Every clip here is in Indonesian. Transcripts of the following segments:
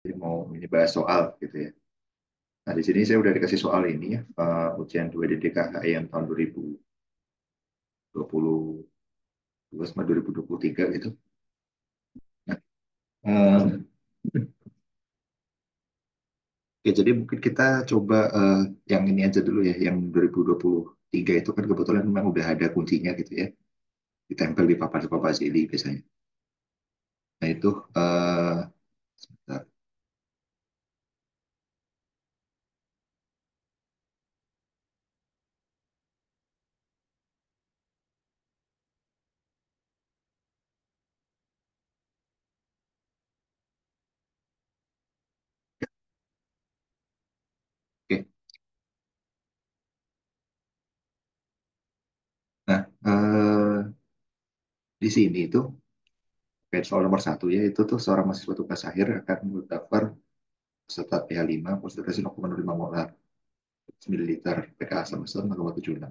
Jadi mau ini bahas soal gitu ya. Nah, di sini saya udah dikasih soal ini ya, ujian 2 DKHI yang tahun 2022 sama 2023 gitu. Nah, eh, oke, jadi mungkin kita coba yang ini aja dulu ya, yang 2023 itu kan kebetulan memang udah ada kuncinya gitu ya, ditempel di papan sili biasanya. Nah itu, sebentar. Oke. Nah, di sini itu kayak soal nomor satu ya, itu tuh seorang mahasiswa tugas akhir akan mendaftar peserta pH5 konsentrasi 0,05 molar mililiter pKa sama 0,76.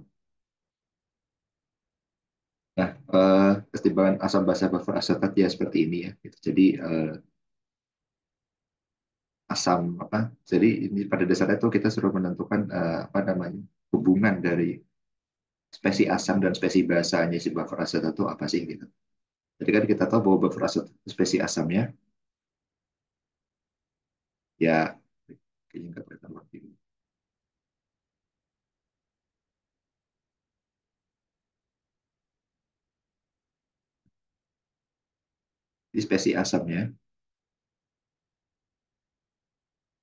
Nah, kesetimbangan asam basa buffer asetat ya seperti ini ya. Gitu. Jadi asam apa? Jadi ini pada dasarnya itu kita suruh menentukan apa namanya hubungan dari spesi asam dan spesi basanya si buffer asetat itu apa sih gitu. Jadi kan kita tahu bahwa buffer asetat itu spesi asamnya ya kayaknya nggak kelihatan lagi. Di spesi asamnya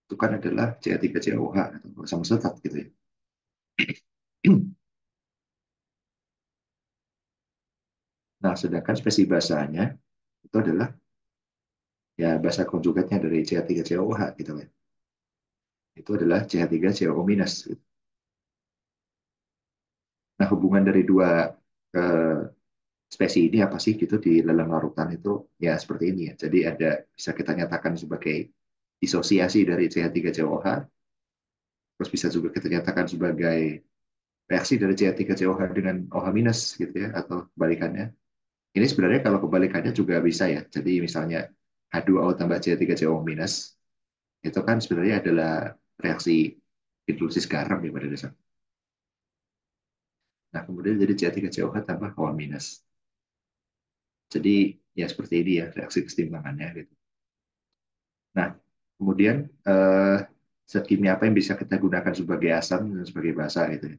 itu kan adalah CH3COH atau asam asetat gitu ya. Nah, sedangkan spesi basanya itu adalah ya basa konjugatnya dari CH3COH gitu ya. Itu adalah CH3COO minus. Gitu. Nah, hubungan dari dua eh, spesi ini apa sih gitu di dalam larutan itu ya seperti ini ya. Jadi ada bisa kita nyatakan sebagai disosiasi dari CH3COH, terus bisa juga kita nyatakan sebagai reaksi dari CH3COH dengan OH minus gitu ya atau kebalikannya. Ini sebenarnya kalau kebalikannya juga bisa ya. Jadi misalnya H2O tambah CH3COO minus itu kan sebenarnya adalah reaksi hidrolisis garam ya pada dasarnya. Nah, kemudian jadi CH3COH tambah OH minus. Jadi ya seperti ini ya reaksi kesetimbangannya gitu. Nah, kemudian zat kimia apa yang bisa kita gunakan sebagai asam dan sebagai basa gitu ya.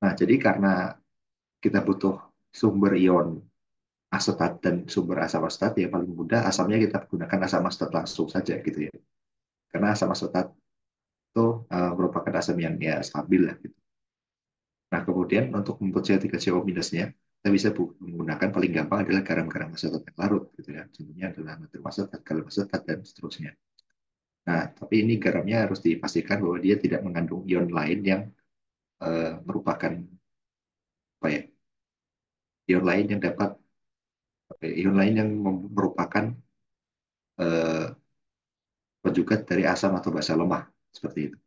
Nah, jadi karena kita butuh sumber ion asetat dan sumber asam asetat ya paling mudah asamnya kita gunakan asam asetat langsung saja gitu ya. Karena asam asetat itu merupakan asam yang ya stabil lah gitu. Nah, kemudian untuk membuat CH3CO minusnya kita bisa menggunakan paling gampang adalah garam-garam asetat yang larut gitu ya. Contohnya adalah natrium asetat, kalium asetat dan seterusnya. Nah, tapi ini garamnya harus dipastikan bahwa dia tidak mengandung ion lain yang merupakan apa ya, ion lain yang dapat ion lain yang merupakan eh, penjugat dari asam atau basa lemah seperti itu.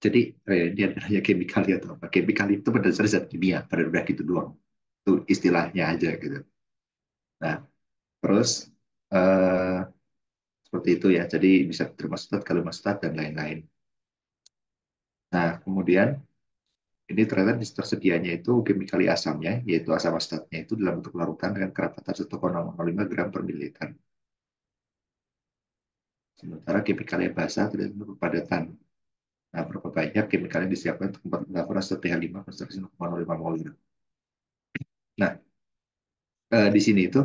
Jadi dia hanya kimikal atau apa? Kimikal itu berdasar zat kimia, pada udah gitu doang. Itu istilahnya aja gitu. Nah, terus eh, seperti itu ya. Jadi bisa termostat, kalimastat dan lain-lain. Nah, kemudian ini ternyata tersedianya itu kimikali asamnya, yaitu asam asetatnya itu dalam bentuk larutan dengan kerapatan 1,05 gram per mililiter. Sementara kimikali basa tidak bentuk padatan. Nah, berapa banyak kimikal yang disiapkan untuk membuat melakukan asetat pH5 konsentrasi 0,05 mol. Nah, di sini itu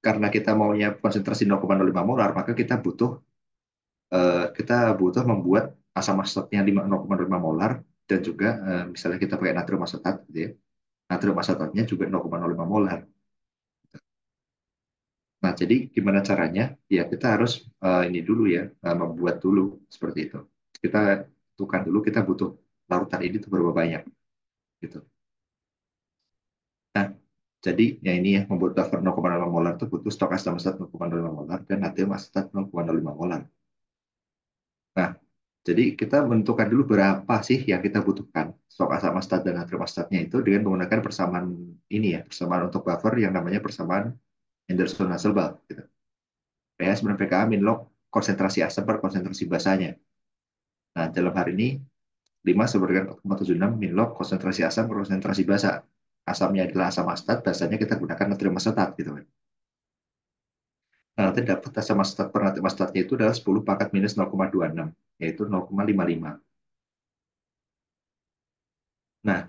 karena kita maunya konsentrasi 0,05 molar, maka kita butuh membuat asam asetatnya 0,5 molar dan juga misalnya kita pakai natrium asetat gitu ya. Natrium asetatnya juga 0,05 molar. Nah, jadi gimana caranya? Ya, kita harus ini dulu ya, membuat dulu seperti itu. Kita tentukan dulu kita butuh larutan ini itu berapa banyak gitu. Nah, jadi ya ini ya membuat buffer 0,05 molar itu butuh stok asam asetat 0,05 molar dan natrium asetat 0,05 molar. Nah, jadi kita menentukan dulu berapa sih yang kita butuhkan stok asam asetat dan natrium asetatnya itu dengan menggunakan persamaan ini ya, persamaan untuk buffer yang namanya persamaan Henderson-Hasselbalch gitu. pH sebenarnya pKa min log konsentrasi asam per konsentrasi basanya. Nah, dalam hal ini 5 sama dengan 0,76 min log konsentrasi asam per konsentrasi basa. Asamnya adalah asam asetat, basanya kita gunakan natrium asetat gitu kan. Nah, nanti dapat asam asetat per natrium asetatnya itu adalah 10 pangkat minus 0,26, yaitu 0,55. Nah,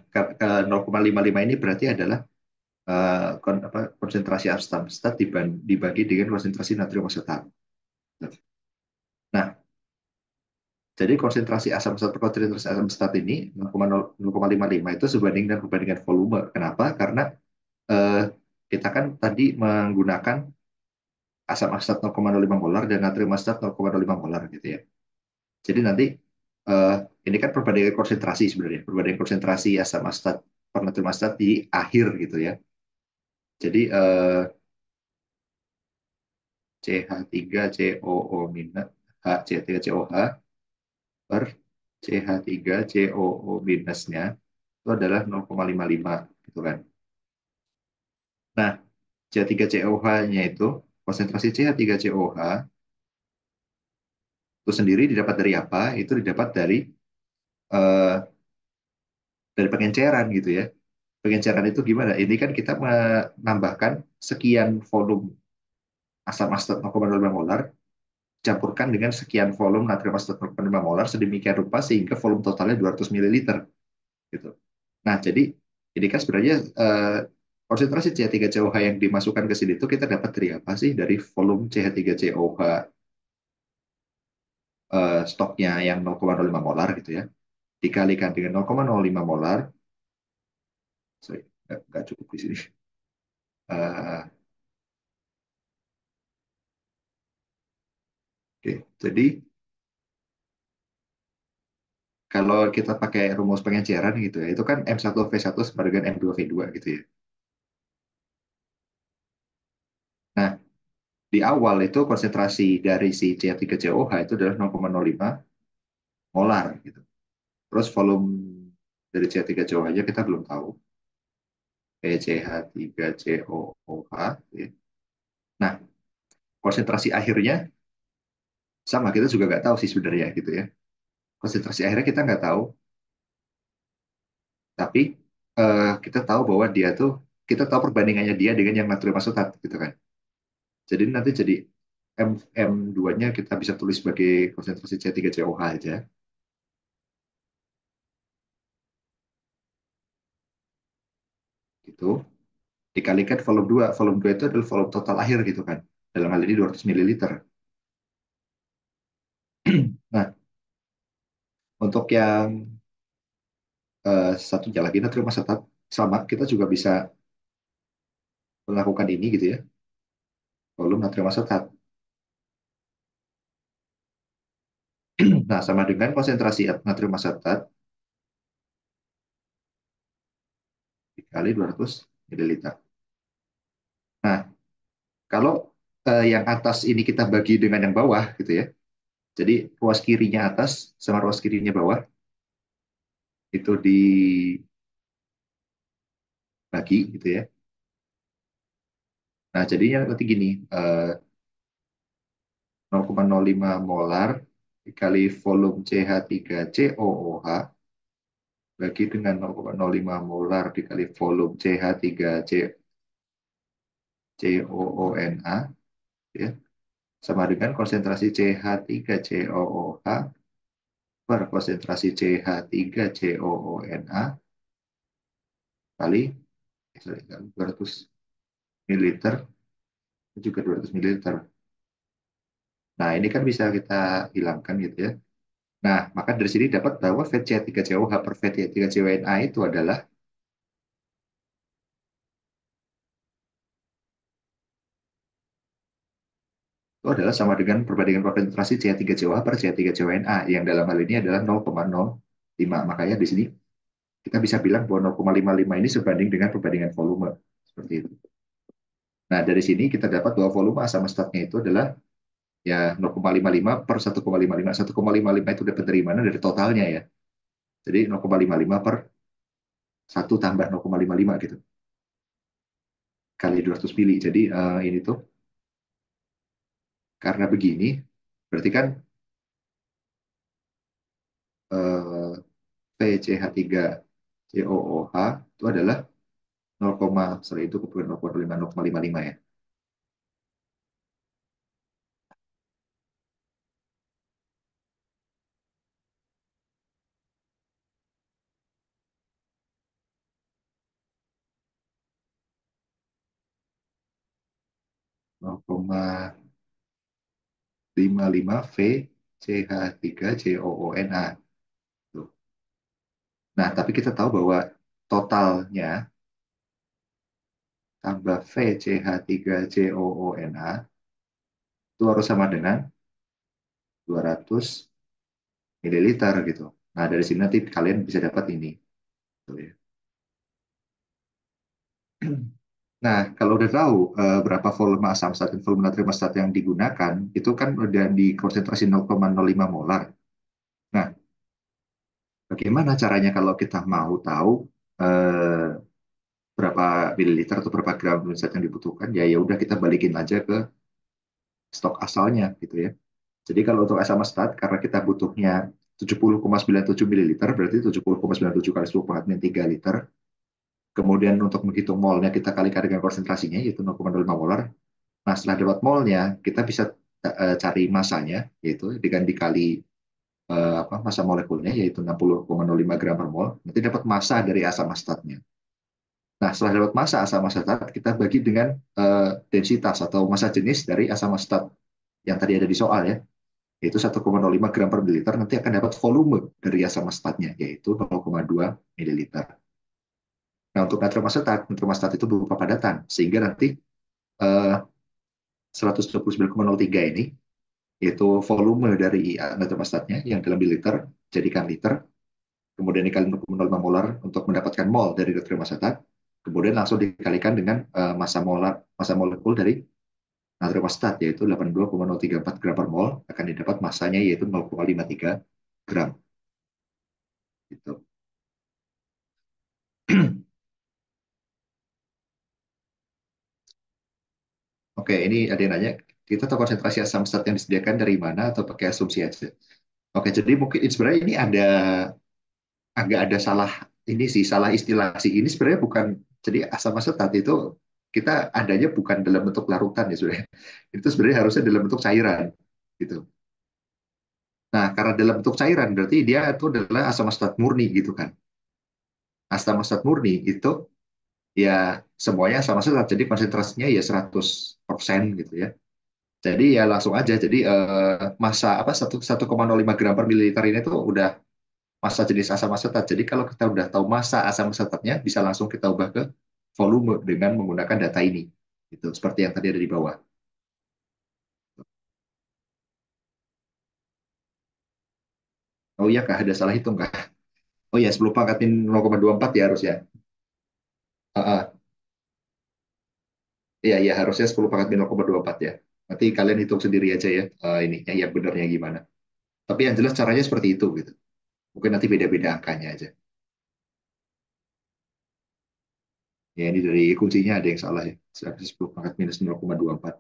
0,55 ini berarti adalah konsentrasi asam asetat dibagi dengan konsentrasi natrium asetat. Nah, jadi konsentrasi asam asetat per konsentrasi asam asetat ini 0,55 itu sebanding dengan perbandingan volume. Kenapa? Karena eh, kita kan tadi menggunakan asam asetat 0,05 molar dan natrium asetat 0,05 molar gitu ya. Jadi nanti eh, ini kan perbandingan konsentrasi sebenarnya, perbandingan konsentrasi asam asetat per natrium asetat di akhir gitu ya. Jadi CH3COO minus HC3COH per CH3COO minusnya itu adalah 0,55 gitu kan. Nah, CH3COH-nya itu konsentrasi CH3COH itu sendiri didapat dari apa? Itu didapat eh, dari pengenceran gitu ya. Pengenceran itu gimana? Ini kan kita menambahkan sekian volume asam asetat 0,05 molar campurkan dengan sekian volume natrium asetat 0,5 molar sedemikian rupa sehingga volume totalnya 200 ml gitu. Nah, jadi ini kan sebenarnya konsentrasi CH3COH yang dimasukkan ke sini itu kita dapat dari apa sih? Dari volume CH3COH stoknya yang 0,05 molar gitu ya. Dikalikan dengan 0,05 molar, sorry, nggak cukup di sini. Uh, Oke, jadi kalau kita pakai rumus pengenceran gitu ya, itu kan M1V1 sama dengan M2V2 gitu ya. Nah, di awal itu konsentrasi dari si CH3COH itu adalah 0,05 molar gitu. Terus volume dari CH3COH aja kita belum tahu. PCH3COOH. Ya. Nah, konsentrasi akhirnya sama kita juga nggak tahu sih sebenarnya gitu ya. Konsentrasi akhirnya kita nggak tahu, tapi kita tahu bahwa dia tuh kita tahu perbandingannya dia dengan yang natrium asetat gitu kan. Jadi nanti jadi M2-nya kita bisa tulis sebagai konsentrasi C3COH aja gitu. Dikalikan volume 2. Volume 2 itu adalah volume total akhir gitu kan. Dalam hal ini 200 ml. Nah, untuk yang satunya lagi natrium asetat sama kita juga bisa melakukan ini gitu ya. Volume natrium asetat. Nah, sama dengan konsentrasi natrium asetat dikali 200 ml. Nah, kalau yang atas ini kita bagi dengan yang bawah gitu ya. Jadi ruas kirinya atas sama ruas kirinya bawah itu dibagi gitu ya. Nah, jadinya nanti gini, 0,05 molar dikali volume CH3COOH bagi dengan 0,05 molar dikali volume CH3COONA ya, sama dengan konsentrasi CH3COOH per konsentrasi CH3COONA kali 200 ml juga 200 ml. Nah, ini kan bisa kita hilangkan gitu ya. Nah, maka dari sini dapat bahwa VC3COH per VC3CONA itu adalah sama dengan perbandingan konsentrasi CH3COH per CH3CONA yang dalam hal ini adalah 0,05. Makanya di sini kita bisa bilang bahwa 0,55 ini sebanding dengan perbandingan volume. Seperti itu. Nah, dari sini kita dapat bahwa volume asam asetatnya itu adalah ya 0,55 per 1,55. 1,55 itu dapat dari mana? Dari totalnya ya. Jadi 0,55 per 1 tambah 0,55 gitu. Kali 200 mili. Jadi ini tuh Karena begini, berarti kan eh, VCH3COOH itu adalah 0, sorry itu bukan 0,5, 0,55 ya. 0,55 VCH3COONA. Tuh. Nah, tapi kita tahu bahwa totalnya tambah VCH3COONA itu harus sama dengan 200 mililiter gitu. Nah, dari sini nanti kalian bisa dapat ini. Tuh ya. Nah, kalau udah tahu berapa volume asam astat dan volume natrium astat yang digunakan, itu kan udah di konsentrasi 0,05 molar. Nah, bagaimana caranya kalau kita mau tahu eh, berapa mililiter atau berapa gram zat yang dibutuhkan? Ya, ya udah kita balikin aja ke stok asalnya gitu ya. Jadi kalau untuk asam astat, karena kita butuhnya 70,97 mililiter, berarti 70,97 kali 10 pangkat min 3 liter. Kemudian untuk menghitung molnya kita kalikan dengan konsentrasinya, yaitu 0,05 molar. Nah, setelah dapat molnya, kita bisa cari masanya, yaitu dengan dikali massa molekulnya, yaitu 60,05 gram per mol. Nanti dapat massa dari asam astatnya. Nah, setelah dapat massa asam asetat, kita bagi dengan densitas atau massa jenis dari asam asetat yang tadi ada di soal ya, yaitu 1,05 gram per mililiter, nanti akan dapat volume dari asam asetatnya, yaitu 0,2 mililiter. Nah, untuk natrium asetat itu berupa padatan, sehingga nanti 129,03 ini yaitu volume dari natrium asetatnya yang dalam mililiter jadikan liter, kemudian dikali 0,05 molar untuk mendapatkan mol dari natrium asetat, kemudian langsung dikalikan dengan massa molekul dari natrium asetat yaitu 82,034 gram per mol, akan didapat massanya yaitu 0,53 gram gitu. Oke, ini ada yang nanya, kita tahu konsentrasi asam asetat yang disediakan dari mana atau pakai asumsi aja? Oke, jadi mungkin sebenarnya ini agak ada salah ini sih, salah istilah sih. Ini sebenarnya bukan, jadi asam asetat itu kita adanya bukan dalam bentuk larutan ya sebenarnya. Itu sebenarnya harusnya dalam bentuk cairan gitu. Nah, karena dalam bentuk cairan berarti dia itu adalah asam asetat murni gitu kan. Asam asetat murni itu ya semuanya asam asetat, jadi konsentrasinya ya 100% gitu ya. Jadi ya langsung aja. Jadi massa apa 1,05 gram per mililiter ini tuh udah massa jenis asam asetat. Jadi kalau kita udah tahu massa asam asetatnya, bisa langsung kita ubah ke volume dengan menggunakan data ini. Itu seperti yang tadi ada di bawah. Oh iya kah, ada salah hitung kah? Oh iya, 10 pangkatin 0,24 ya harus ya. Iya, iya harusnya 10 pangkat 0,24 ya. Nanti kalian hitung sendiri aja ya, ini yang benernya gimana. Tapi yang jelas caranya seperti itu gitu. Mungkin nanti beda-beda angkanya aja. Ya ini dari kuncinya ada yang salah ya. 10 pangkat minus 0,24.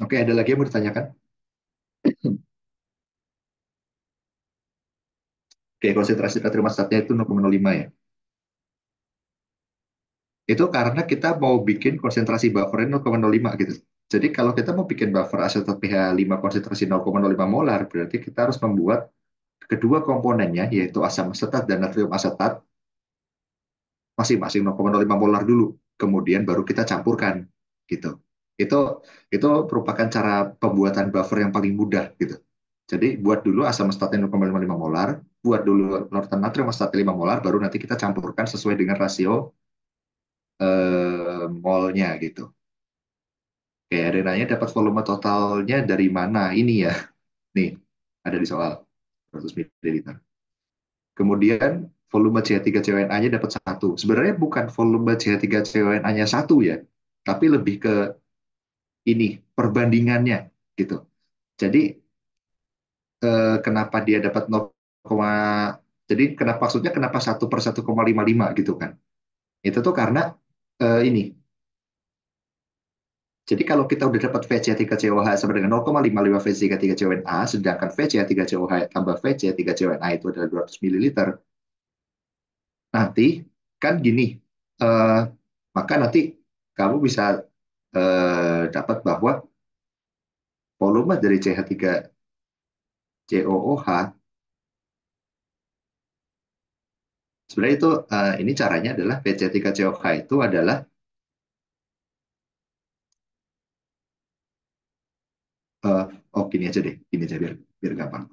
Oke, ada lagi yang mau ditanyakan? Oke, konsentrasi natrium asetatnya itu 0,05 ya. Itu karena kita mau bikin konsentrasi buffernya 0,05 gitu. Jadi kalau kita mau bikin buffer asetat pH 5 konsentrasi 0,05 molar, berarti kita harus membuat kedua komponennya, yaitu asam asetat dan natrium asetat, masing-masing 0,05 molar dulu. Kemudian baru kita campurkan gitu. Itu itu merupakan cara pembuatan buffer yang paling mudah gitu. Jadi buat dulu asam asetatnya 0,55 molar, buat dulu natrium asetat 5 molar, baru nanti kita campurkan sesuai dengan rasio molnya gitu. Kayak ada nanya dapat volume totalnya dari mana? Ini ya, nih ada di soal 100 ml. Kemudian volume CH3CONA-nya dapat satu. Sebenarnya bukan volume CH3CONA-nya satu ya, tapi lebih ke ini perbandingannya gitu. Jadi kenapa dia dapat 0, jadi kenapa maksudnya kenapa 1 per 1,55 gitu kan? Itu tuh karena ini. Jadi kalau kita udah dapat VC3COH sama dengan 0,55 VC3CONA, sedangkan VC3COH tambah VC3CONA itu adalah 200 ml, nanti kan gini, eh, maka nanti kamu bisa dapat bahwa volume dari CH3COOH sebenarnya itu ini caranya adalah VC3COH itu adalah eh, oh gini aja biar biar gampang.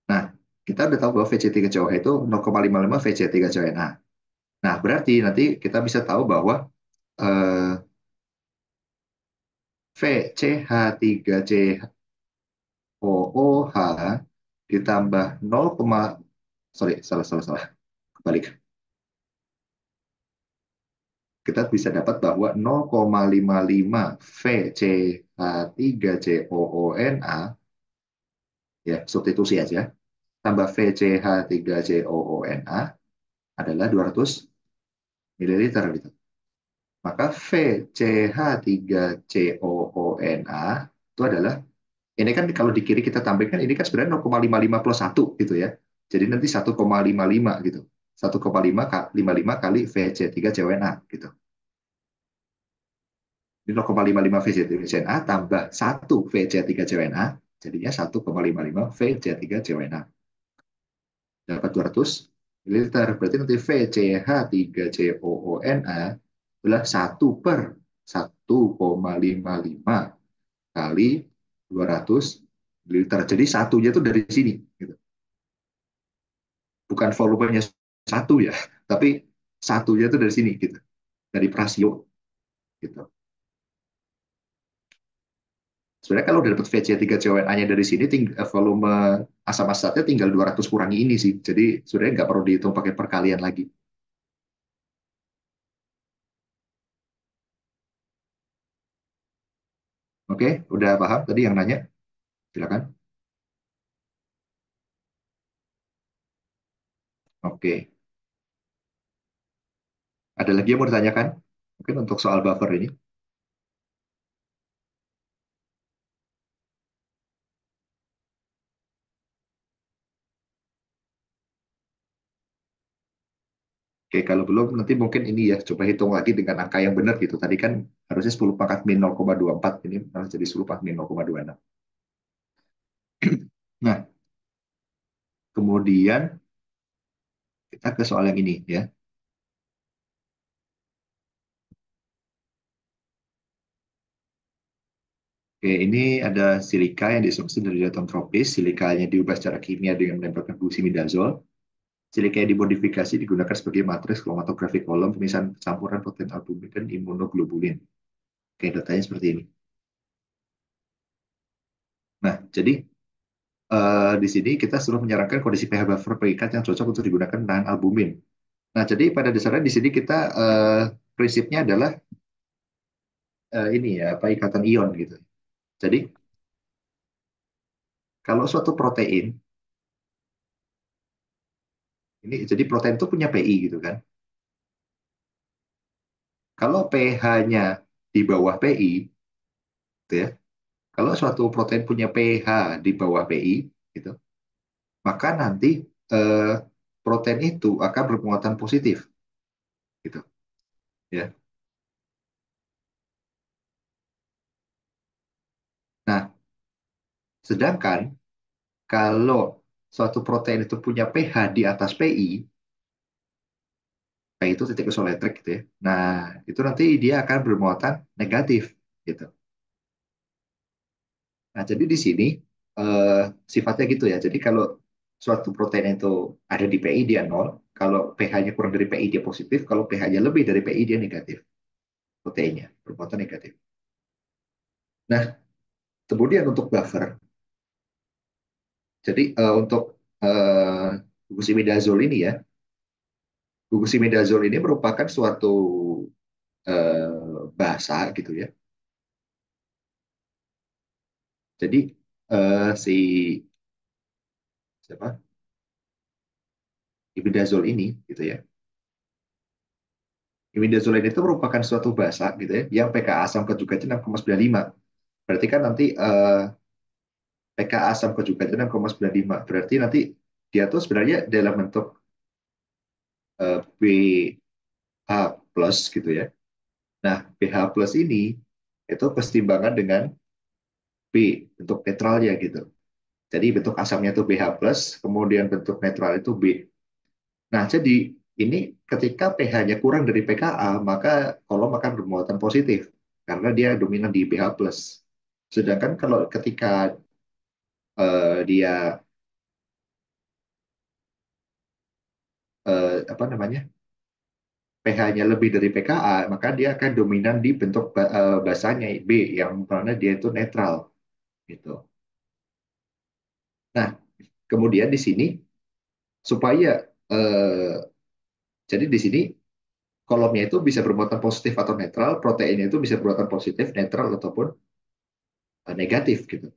Nah, kita udah tahu bahwa VC3COH itu 0,55 VC3CONA. Nah, berarti nanti kita bisa tahu bahwa VCH3COOH ditambah 0, sorry, salah, salah, salah. Kebalik. Kita bisa dapat bahwa 0,55 VCH3COONA, ya, substitusi aja, tambah VCH3COONA adalah 200 ml gitu. Maka VCH3COONA itu adalah, ini kan kalau di kiri kita tampilkan, ini kan sebenarnya 0,55 plus 1 gitu ya. Jadi nanti 1,55 gitu. 1,55 kali VC3CONA gitu. Ini 0,55 VC3CONA tambah 1 VC3CONA, jadinya 1,55 VC3CONA. Dapat 200 ml. Berarti nanti VCH3COONA adalah 1/1,55 kali 200 liter. Jadi satunya itu dari sini. Gitu. Bukan volumenya satu ya, tapi satunya itu dari sini. Gitu. Dari Prasio. Gitu. Sebenarnya kalau udah dapat VC3CONA-nya dari sini, volume asam asetnya tinggal 200 kurangi ini sih. Jadi sebenarnya nggak perlu dihitung pakai perkalian lagi. Oke, udah paham tadi yang nanya? Silakan. Oke. Ada lagi yang mau ditanyakan? Mungkin untuk soal buffer ini. Oke, kalau belum nanti mungkin ini ya, coba hitung lagi dengan angka yang benar gitu. Tadi kan harusnya 10 pangkat min 0,24, ini harus jadi 10 pangkat min 0,26. Nah, kemudian kita ke soal yang ini ya. Oke, ini ada silika yang disebut dari datum tropis. Silikanya diubah secara kimia dengan menempelkan glusimidazol. Silika yang dimodifikasi digunakan sebagai matriks kromatografi kolom pemisahan campuran protein albumin dan imunoglobulin. Oke, datanya seperti ini. Nah, jadi di sini kita sudah menyarankan kondisi pH buffer pengikat yang cocok untuk digunakan dengan albumin. Nah, jadi pada dasarnya di sini kita prinsipnya adalah ini ya, apa ikatan ion gitu. Jadi kalau suatu protein ini jadi protein itu punya PI gitu kan. Kalau pH-nya di bawah PI, gitu ya. Kalau suatu protein punya pH di bawah PI, gitu, maka nanti eh, protein itu akan bermuatan positif, gitu, ya. Nah, sedangkan kalau suatu protein itu punya pH di atas PI, PI itu titik isoelektrik gitu ya. Nah, itu nanti dia akan bermuatan negatif, gitu. Nah, jadi di sini eh, sifatnya gitu ya. Jadi kalau suatu protein itu ada di PI dia nol, kalau pH-nya kurang dari PI dia positif, kalau pH-nya lebih dari PI dia negatif, proteinnya bermuatan negatif. Nah, kemudian untuk buffer, jadi untuk glucosimidazole ini ya, glucosimidazole ini merupakan suatu basa gitu ya. Jadi si siapa imidazole ini gitu ya, Imidazolin itu merupakan suatu basa gitu ya, yang pKa asam konjugatnya 6,95. Berarti kan nanti pKa asam konjugatnya 6,95. Berarti nanti dia tuh sebenarnya dalam bentuk BH plus gitu ya. Nah, BH plus ini itu kesetimbangan dengan B, bentuk netralnya gitu. Jadi bentuk asamnya itu BH plus, kemudian bentuk netral itu B. Nah, jadi ini ketika pH-nya kurang dari pKa, maka kolom akan bermuatan positif karena dia dominan di pH plus. Sedangkan kalau ketika dia apa namanya pH-nya lebih dari pKa, maka dia akan dominan di bentuk basanya B yang mana dia itu netral gitu. Nah, kemudian di sini supaya eh, jadi di sini kolomnya itu bisa bermuatan positif atau netral, proteinnya itu bisa bermuatan positif, netral ataupun negatif gitu.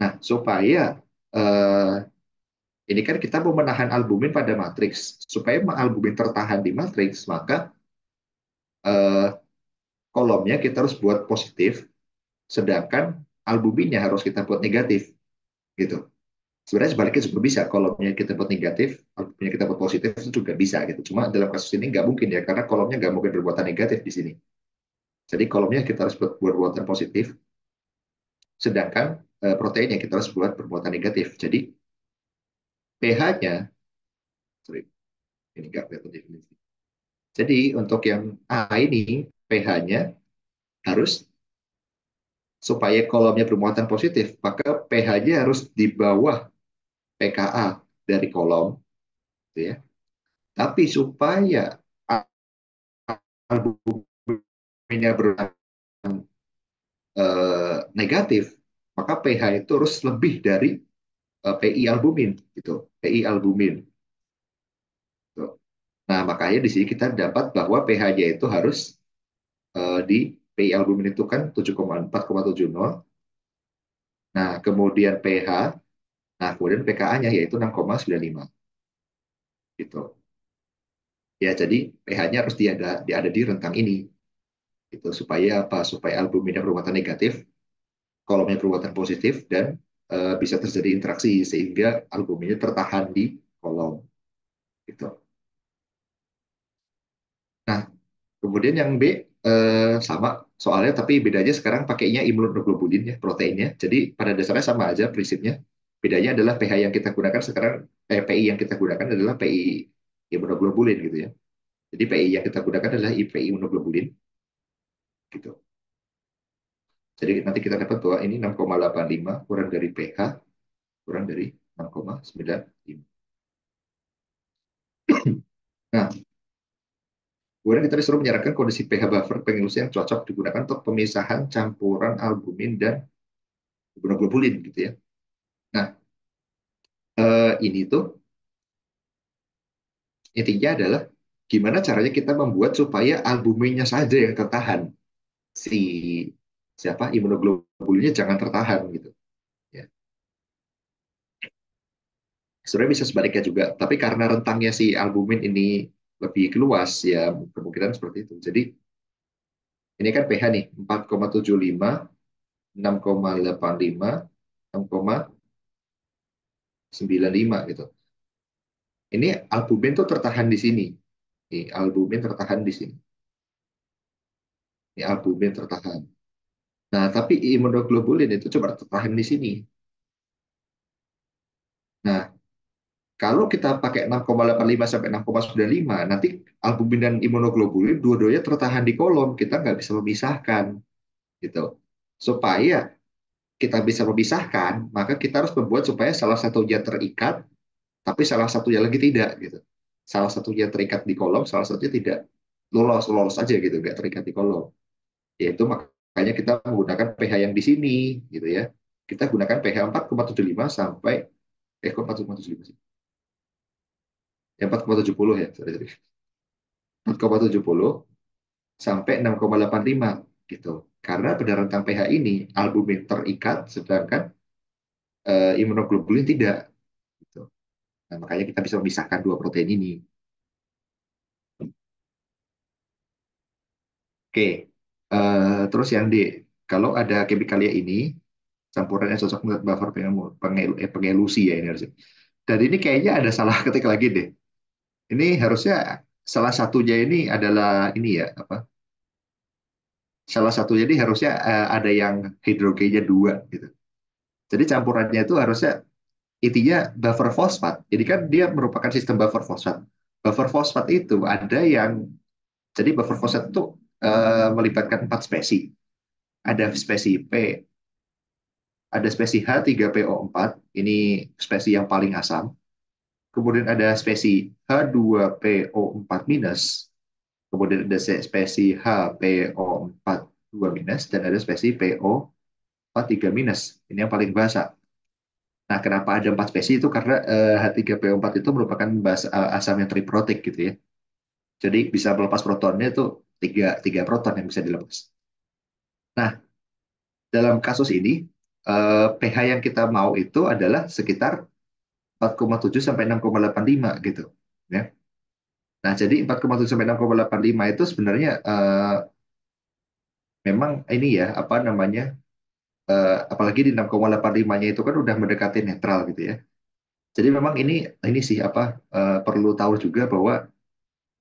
Nah, supaya eh, ini kan kita mau menahan albumin pada matriks. Supaya albumin tertahan di matriks, maka eh, kolomnya kita harus buat positif, sedangkan albuminnya harus kita buat negatif gitu. Sebenarnya sebaliknya juga bisa, kolomnya kita buat negatif, albuminnya kita buat positif itu juga bisa gitu. Cuma dalam kasus ini nggak mungkin ya, karena kolomnya nggak mungkin berbuatan negatif di sini. Jadi kolomnya kita harus buat berbuatan positif, sedangkan proteinnya kita harus buat berbuatan negatif. Jadi pH-nya, sorry, ini nggak kelihatan definisi. Jadi untuk yang A ini pH-nya harus supaya kolomnya bermuatan positif, maka pH-nya harus di bawah pKa dari kolom, gitu ya. Tapi supaya albuminnya negatif, maka pH itu harus lebih dari PI albumin, gitu. PI albumin. Gitu. Nah, makanya di sini kita dapat bahwa pH-nya itu harus di PI albumin itu kan 7,4,70. Nah, kemudian pH, nah kemudian pKa-nya yaitu 6,95 gitu. Ya, jadi pH-nya harus ada di rentang ini gitu supaya apa? Supaya albuminnya bermuatan negatif, kolomnya bermuatan positif dan bisa terjadi interaksi sehingga albuminnya tertahan di kolom gitu. Nah, kemudian yang B sama soalnya tapi bedanya sekarang pakainya imunoglobulin ya proteinnya. Jadi pada dasarnya sama aja prinsipnya. Bedanya adalah pH yang kita gunakan sekarang PI yang kita gunakan adalah PI imunoglobulin gitu ya. Jadi PI yang kita gunakan adalah PI imunoglobulin gitu. Jadi nanti kita dapat bahwa ini 6,85 kurang dari pH kurang dari 6,95. Nah, kemudian kita disuruh menyarankan kondisi pH buffer pengilusi yang cocok digunakan untuk pemisahan campuran albumin dan imunoglobulin gitu ya. Nah, ini tuh intinya adalah gimana caranya kita membuat supaya albuminnya saja yang tertahan, si siapa imunoglobulinnya jangan tertahan gitu. Ya. Sebenarnya bisa sebaliknya juga, tapi karena rentangnya si albumin ini lebih luas ya kemungkinan seperti itu. Jadi ini kan pH nih 4,75, 6,85, 6,95 gitu. Ini albumin tuh tertahan di sini. Ini albumin tertahan di sini. Ini albumin tertahan. Nah, tapi imunoglobulin itu coba tertahan di sini. Nah, kalau kita pakai 6,85 sampai 6,95, nanti albumin dan imunoglobulin dua-duanya tertahan di kolom. Kita nggak bisa memisahkan, gitu. Supaya kita bisa memisahkan, maka kita harus membuat supaya salah satunya terikat, tapi salah satunya lagi tidak, gitu. Salah satunya terikat di kolom, salah satunya tidak lolos, lolos aja gitu, nggak terikat di kolom. Yaitu makanya kita menggunakan pH yang di sini, gitu ya. Kita gunakan pH 4,75 sampai kok 4,75 sih? Ya 4,70 ya, sorry, sorry. 4,70 sampai 6,85 gitu. Karena pada rentang pH ini albumin terikat sedangkan imunoglobulin tidak gitu. Nah, makanya kita bisa memisahkan dua protein ini. Oke. Terus yang D, kalau ada kimikalia ini, campuran yang cocok membuat buffer pengelusi ya ini harusnya. Dan ini kayaknya ada salah ketik lagi deh. Ini harusnya salah satunya ini adalah ini ya apa? Salah satunya ini harusnya ada yang hidrogennya dua gitu. Jadi campurannya itu harusnya intinya buffer fosfat. Jadi kan dia merupakan sistem buffer fosfat. Buffer fosfat itu ada yang jadi buffer fosfat itu melibatkan 4 spesi. Ada spesi P, ada spesi H3PO4, ini spesi yang paling asam. Kemudian ada spesi H2PO4 minus, kemudian ada spesi HPO4 2 minus, dan ada spesi PO4 3 minus. Ini yang paling basah. Nah, kenapa ada 4 spesi itu karena H3PO4 itu merupakan asam yang triprotik gitu ya. Jadi bisa melepas protonnya itu tiga proton yang bisa dilepas. Nah, dalam kasus ini pH yang kita mau itu adalah sekitar 4,7 sampai 6,85 gitu. Ya. Nah, jadi 4,7 sampai 6,85 itu sebenarnya memang ini ya, apa namanya, apalagi di 6,85-nya itu kan udah mendekati netral gitu ya. Jadi memang ini sih apa perlu tahu juga bahwa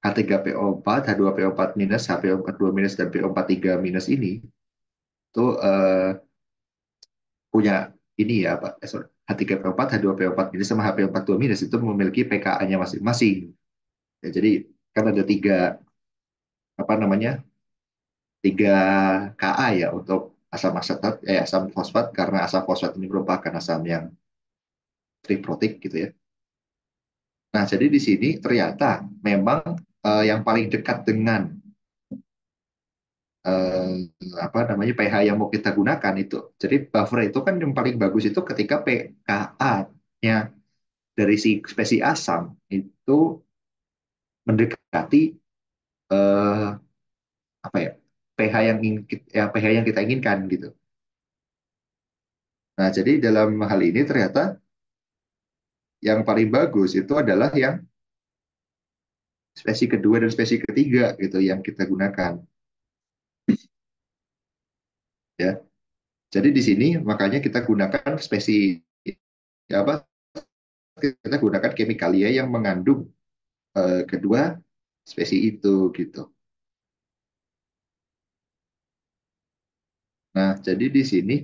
H3PO4, H2PO4 minus, HPO4 2 minus, dan PO43 minus ini tuh punya ini ya apa sorry, H3PO4, H2PO4 minus sama HPO42 minus itu memiliki pKa-nya masing-masing. Ya, jadi kan ada apa namanya tiga Ka ya untuk asam asetat asam fosfat karena asam fosfat ini merupakan asam yang triprotik gitu ya. Nah, jadi di sini ternyata memang yang paling dekat dengan eh, apa namanya pH yang mau kita gunakan itu. Jadi buffer itu kan yang paling bagus itu ketika pKa-nya dari si spesies asam itu mendekati eh, apa ya pH pH yang kita inginkan gitu. Nah, jadi dalam hal ini ternyata yang paling bagus itu adalah yang spesies kedua dan spesies ketiga gitu yang kita gunakan ya. Jadi di sini makanya kita gunakan spesies apa kita gunakan kimikalia yang mengandung kedua spesies itu gitu. Nah, jadi di sini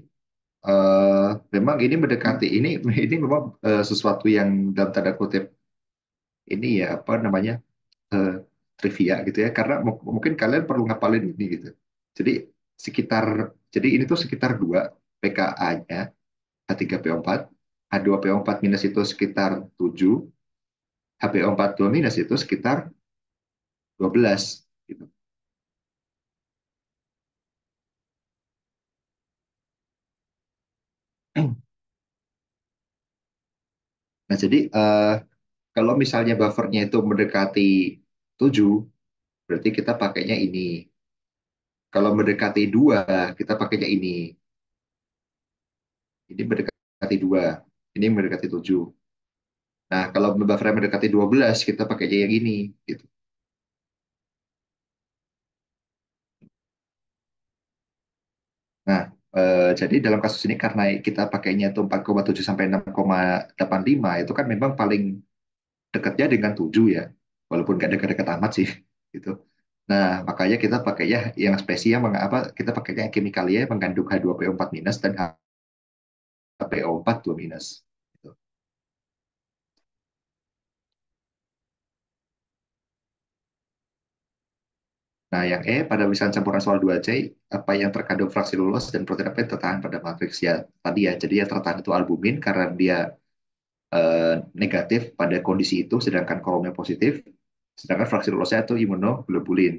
memang ini mendekati ini memang sesuatu yang dalam tanda kutip ini ya apa namanya eh, trivia gitu ya karena mungkin kalian perlu ngapalin ini gitu. Jadi sekitar jadi ini tuh sekitar 2 pKa-nya H3PO4, H2PO4 minus itu sekitar 7, HPO4 2 minus itu sekitar 12 gitu. Nah, jadi kalau misalnya buffernya itu mendekati 7, berarti kita pakainya ini. Kalau mendekati 2, kita pakainya ini. Ini mendekati 2, ini mendekati 7. Nah, kalau buffernya mendekati 12, kita pakainya yang ini. Gitu. Nah, jadi dalam kasus ini karena kita pakainya itu 4,7 sampai 6,85, itu kan memang paling dekatnya dengan 7 ya. Walaupun nggak dekat-dekat amat sih. Gitu. Nah, makanya kita pakainya yang spesies yang kita pakainya kimikalia yang mengandung H2PO4 minus dan HPO4 2 minus. Gitu. Nah, yang E pada misalnya campuran soal 2C, apa yang terkandung fraksi lulus dan protein apa yang tertahan pada matriks ya tadi ya. Jadi yang tertahan itu albumin karena dia negatif pada kondisi itu, sedangkan kolomnya positif, sedangkan fraksi lulosnya itu imunoglobulin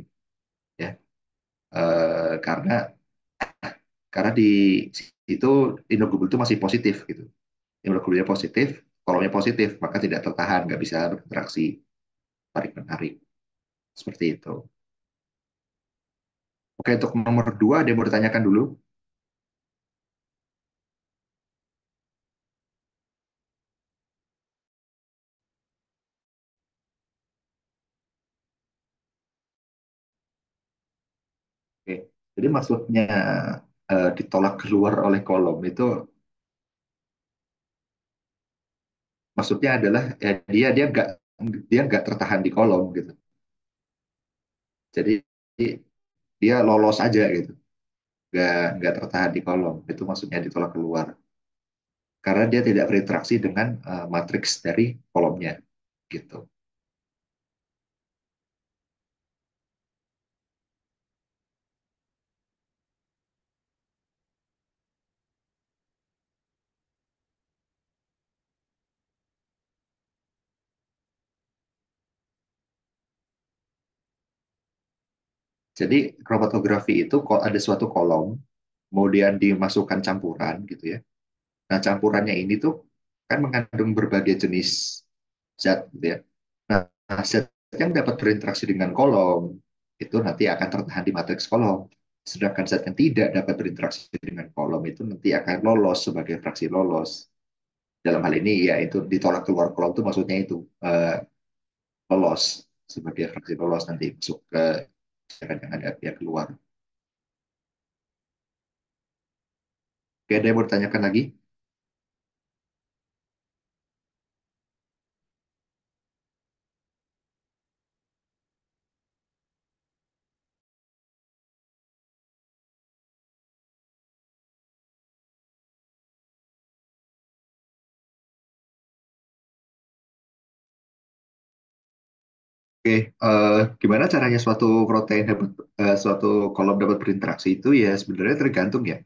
ya. Karena di situ imunoglobulin itu masih positif gitu. Immunoglobulinnya positif, kolomnya positif, maka tidak tertahan, nggak bisa berinteraksi tarik menarik seperti itu. Oke, untuk nomor 2 ada yang mau ditanyakan dulu? Oke. Jadi maksudnya ditolak keluar oleh kolom itu maksudnya adalah dia nggak tertahan di kolom gitu. Jadi dia lolos aja gitu, nggak tertahan di kolom. Itu maksudnya ditolak keluar karena dia tidak berinteraksi dengan matriks dari kolomnya gitu. Jadi kromatografi itu kok ada suatu kolom, kemudian dimasukkan campuran gitu ya. Nah, campurannya ini tuh kan mengandung berbagai jenis zat gitu ya. Nah, zat yang dapat berinteraksi dengan kolom itu nanti akan tertahan di matriks kolom. Sedangkan zat yang tidak dapat berinteraksi dengan kolom itu nanti akan lolos sebagai fraksi lolos. Dalam hal ini ya itu ditolak keluar kolom itu maksudnya itu lolos sebagai fraksi lolos nanti masuk ke cairan yang ada dia keluar. Oke, ada yang mau ditanyakan lagi? Oke, gimana caranya suatu kolom dapat berinteraksi itu ya sebenarnya tergantung ya.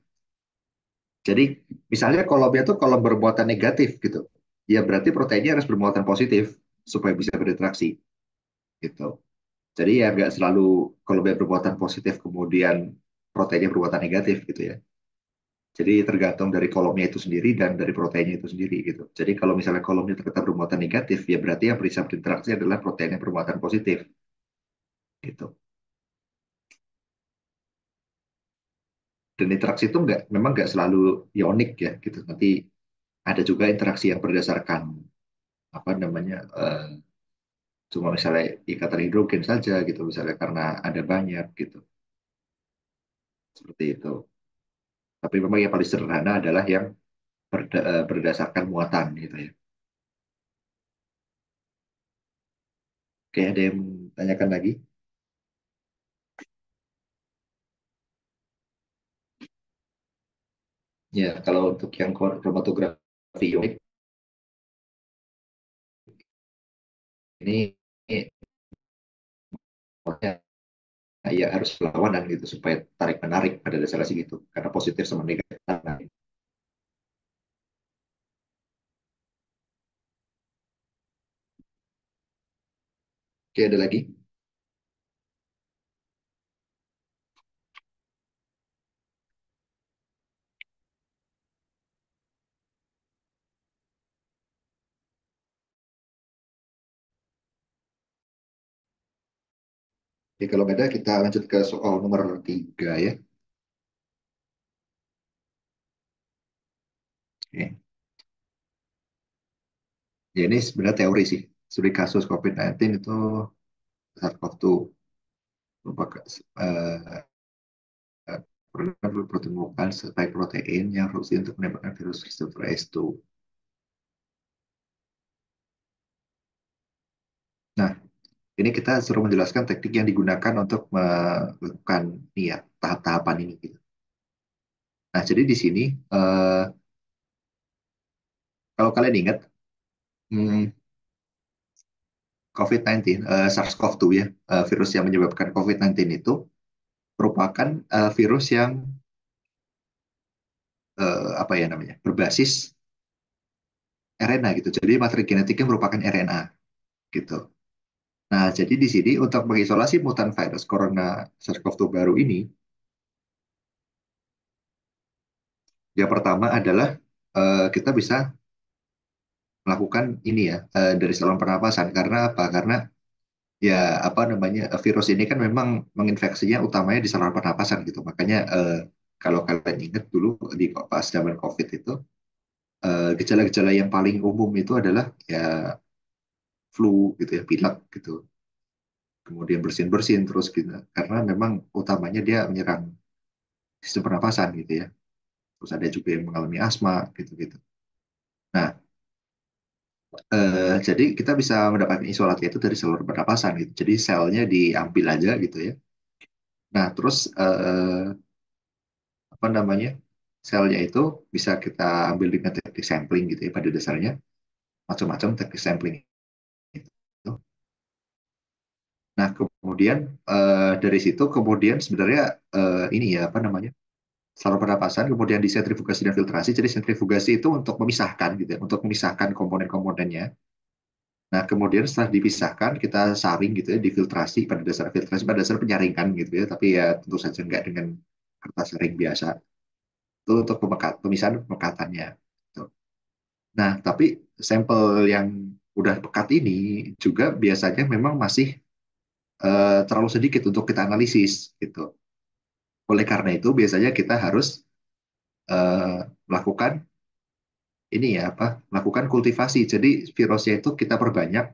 Jadi misalnya kolomnya tuh kolom bermuatan negatif gitu, ya berarti proteinnya harus bermuatan positif supaya bisa berinteraksi gitu. Jadi ya nggak selalu kolomnya bermuatan positif kemudian proteinnya bermuatan negatif gitu ya. Jadi tergantung dari kolomnya itu sendiri dan dari proteinnya itu sendiri gitu. Jadi kalau misalnya kolomnya ternyata bermuatan negatif, ya berarti yang bisa berinteraksi adalah protein yang bermuatan positif gitu. Dan interaksi itu memang nggak selalu ionik ya gitu. Nanti ada juga interaksi yang berdasarkan apa namanya cuma misalnya ikatan hidrogen saja gitu misalnya karena ada banyak gitu seperti itu. Tapi memang yang paling sederhana adalah yang berdasarkan muatan gitu ya. Oke, ada yang tanyakan lagi? Ya, kalau untuk yang kromatografi unik ini maksudnya ya harus berlawanan gitu supaya tarik menarik pada dasarnya sih gitu karena positif sama negatif. Nah, oke, ada lagi? Oke, kalau nggak ada kita lanjut ke soal nomor 3 ya. Oke. Ya ini sebenarnya teori sih. Studi kasus COVID-19 itu saat waktu merupakan pernah dipertemukan spike protein yang fungsi untuk menembakkan virus Christopher S2. Nah, ini kita suruh menjelaskan teknik yang digunakan untuk melakukan ini ya, tahap-tahapan ini gitu. Nah, jadi di sini kalau kalian ingat hmm, COVID-19, SARS-CoV-2 ya, virus yang menyebabkan COVID-19 itu merupakan virus yang apa ya namanya berbasis RNA gitu. Jadi materi genetiknya merupakan RNA gitu. Nah, jadi di sini untuk mengisolasi mutan virus corona SARS-CoV-2 baru ini, yang pertama adalah kita bisa melakukan ini ya dari saluran pernapasan. Karena apa? Karena ya apa namanya virus ini kan memang menginfeksinya utamanya di saluran pernapasan gitu. Makanya kalau kalian ingat dulu di pas zaman COVID itu gejala-gejala yang paling umum itu adalah ya flu gitu ya, pilek gitu. kemudian bersin-bersin terus gitu. Karena memang utamanya dia menyerang sistem pernapasan gitu ya. Terus ada juga yang mengalami asma gitu-gitu. Nah, jadi kita bisa mendapatkan isolatnya itu dari saluran pernapasan gitu. Jadi selnya diambil aja gitu ya. Nah, terus apa namanya? Selnya itu bisa kita ambil dengan teknik sampling gitu ya pada dasarnya. Macam-macam teknik sampling itu. Nah, kemudian dari situ kemudian sebenarnya ini ya apa namanya? Saluran pernapasan kemudian disentrifugasi dan filtrasi. Jadi sentrifugasi itu untuk memisahkan gitu ya, untuk memisahkan komponen-komponennya. Nah, kemudian setelah dipisahkan, kita saring gitu ya, difiltrasi pada dasar penyaringan gitu ya, tapi ya tentu saja enggak dengan kertas saring biasa. Itu untuk pemisahan pemekatannya. Gitu. Nah, tapi sampel yang udah pekat ini juga biasanya memang masih terlalu sedikit untuk kita analisis gitu. Oleh karena itu, biasanya kita harus melakukan ini ya apa? Melakukan kultivasi. Jadi virusnya itu kita perbanyak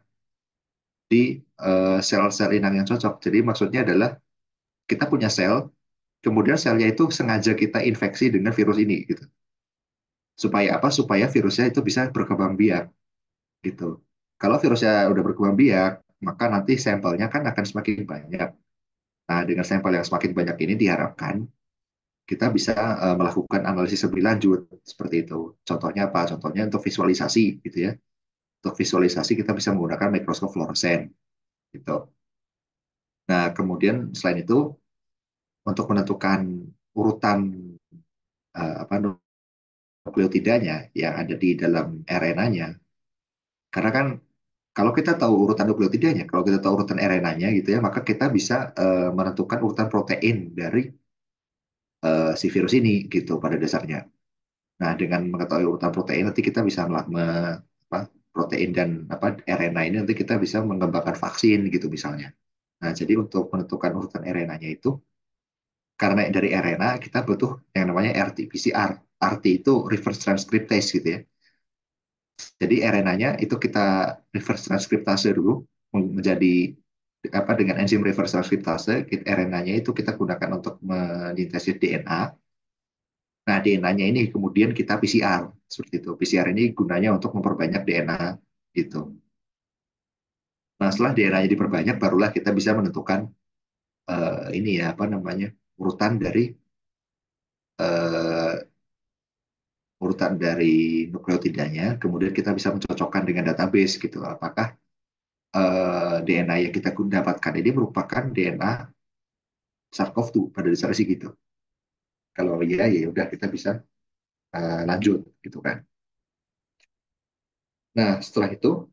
di sel-sel inang yang cocok. Jadi maksudnya adalah kita punya sel, kemudian selnya itu sengaja kita infeksi dengan virus ini gitu. Supaya apa? Supaya virusnya itu bisa berkembang biak gitu. Kalau virusnya udah berkembang biak, maka nanti sampelnya kan akan semakin banyak. Nah, dengan sampel yang semakin banyak ini diharapkan kita bisa melakukan analisis lebih lanjut seperti itu. Contohnya apa? Contohnya untuk visualisasi gitu ya. Untuk visualisasi kita bisa menggunakan mikroskop fluoresen gitu. Nah, kemudian selain itu untuk menentukan urutan apa nukleotidanya yang ada di dalam RNA-nya. Karena kan kalau kita tahu urutan nukleotidanya, kalau kita tahu urutan RNA-nya gitu ya, maka kita bisa menentukan urutan protein dari si virus ini gitu pada dasarnya. Nah, dengan mengetahui urutan protein nanti kita bisa apa, protein dan apa RNA ini nanti kita bisa mengembangkan vaksin gitu misalnya. Nah, jadi untuk menentukan urutan RNA-nya itu karena dari RNA kita butuh yang namanya RT-PCR. RT itu reverse transcriptase gitu ya. Jadi RNA-nya itu kita reverse transkriptase dulu menjadi apa dengan enzim reverse transkriptase, RNA-nya itu kita gunakan untuk menyintesis DNA. Nah, DNA-nya ini kemudian kita PCR seperti itu. PCR ini gunanya untuk memperbanyak DNA gitu. Nah, setelah DNA-nya diperbanyak, barulah kita bisa menentukan ini ya apa namanya urutan dari uh, urutan dari nukleotidanya. Kemudian kita bisa mencocokkan dengan database gitu. Apakah DNA yang kita dapatkan ini merupakan DNA SARS-CoV-2 pada dasarnya sih gitu. Kalau iya ya udah kita bisa lanjut gitu kan. Nah, setelah itu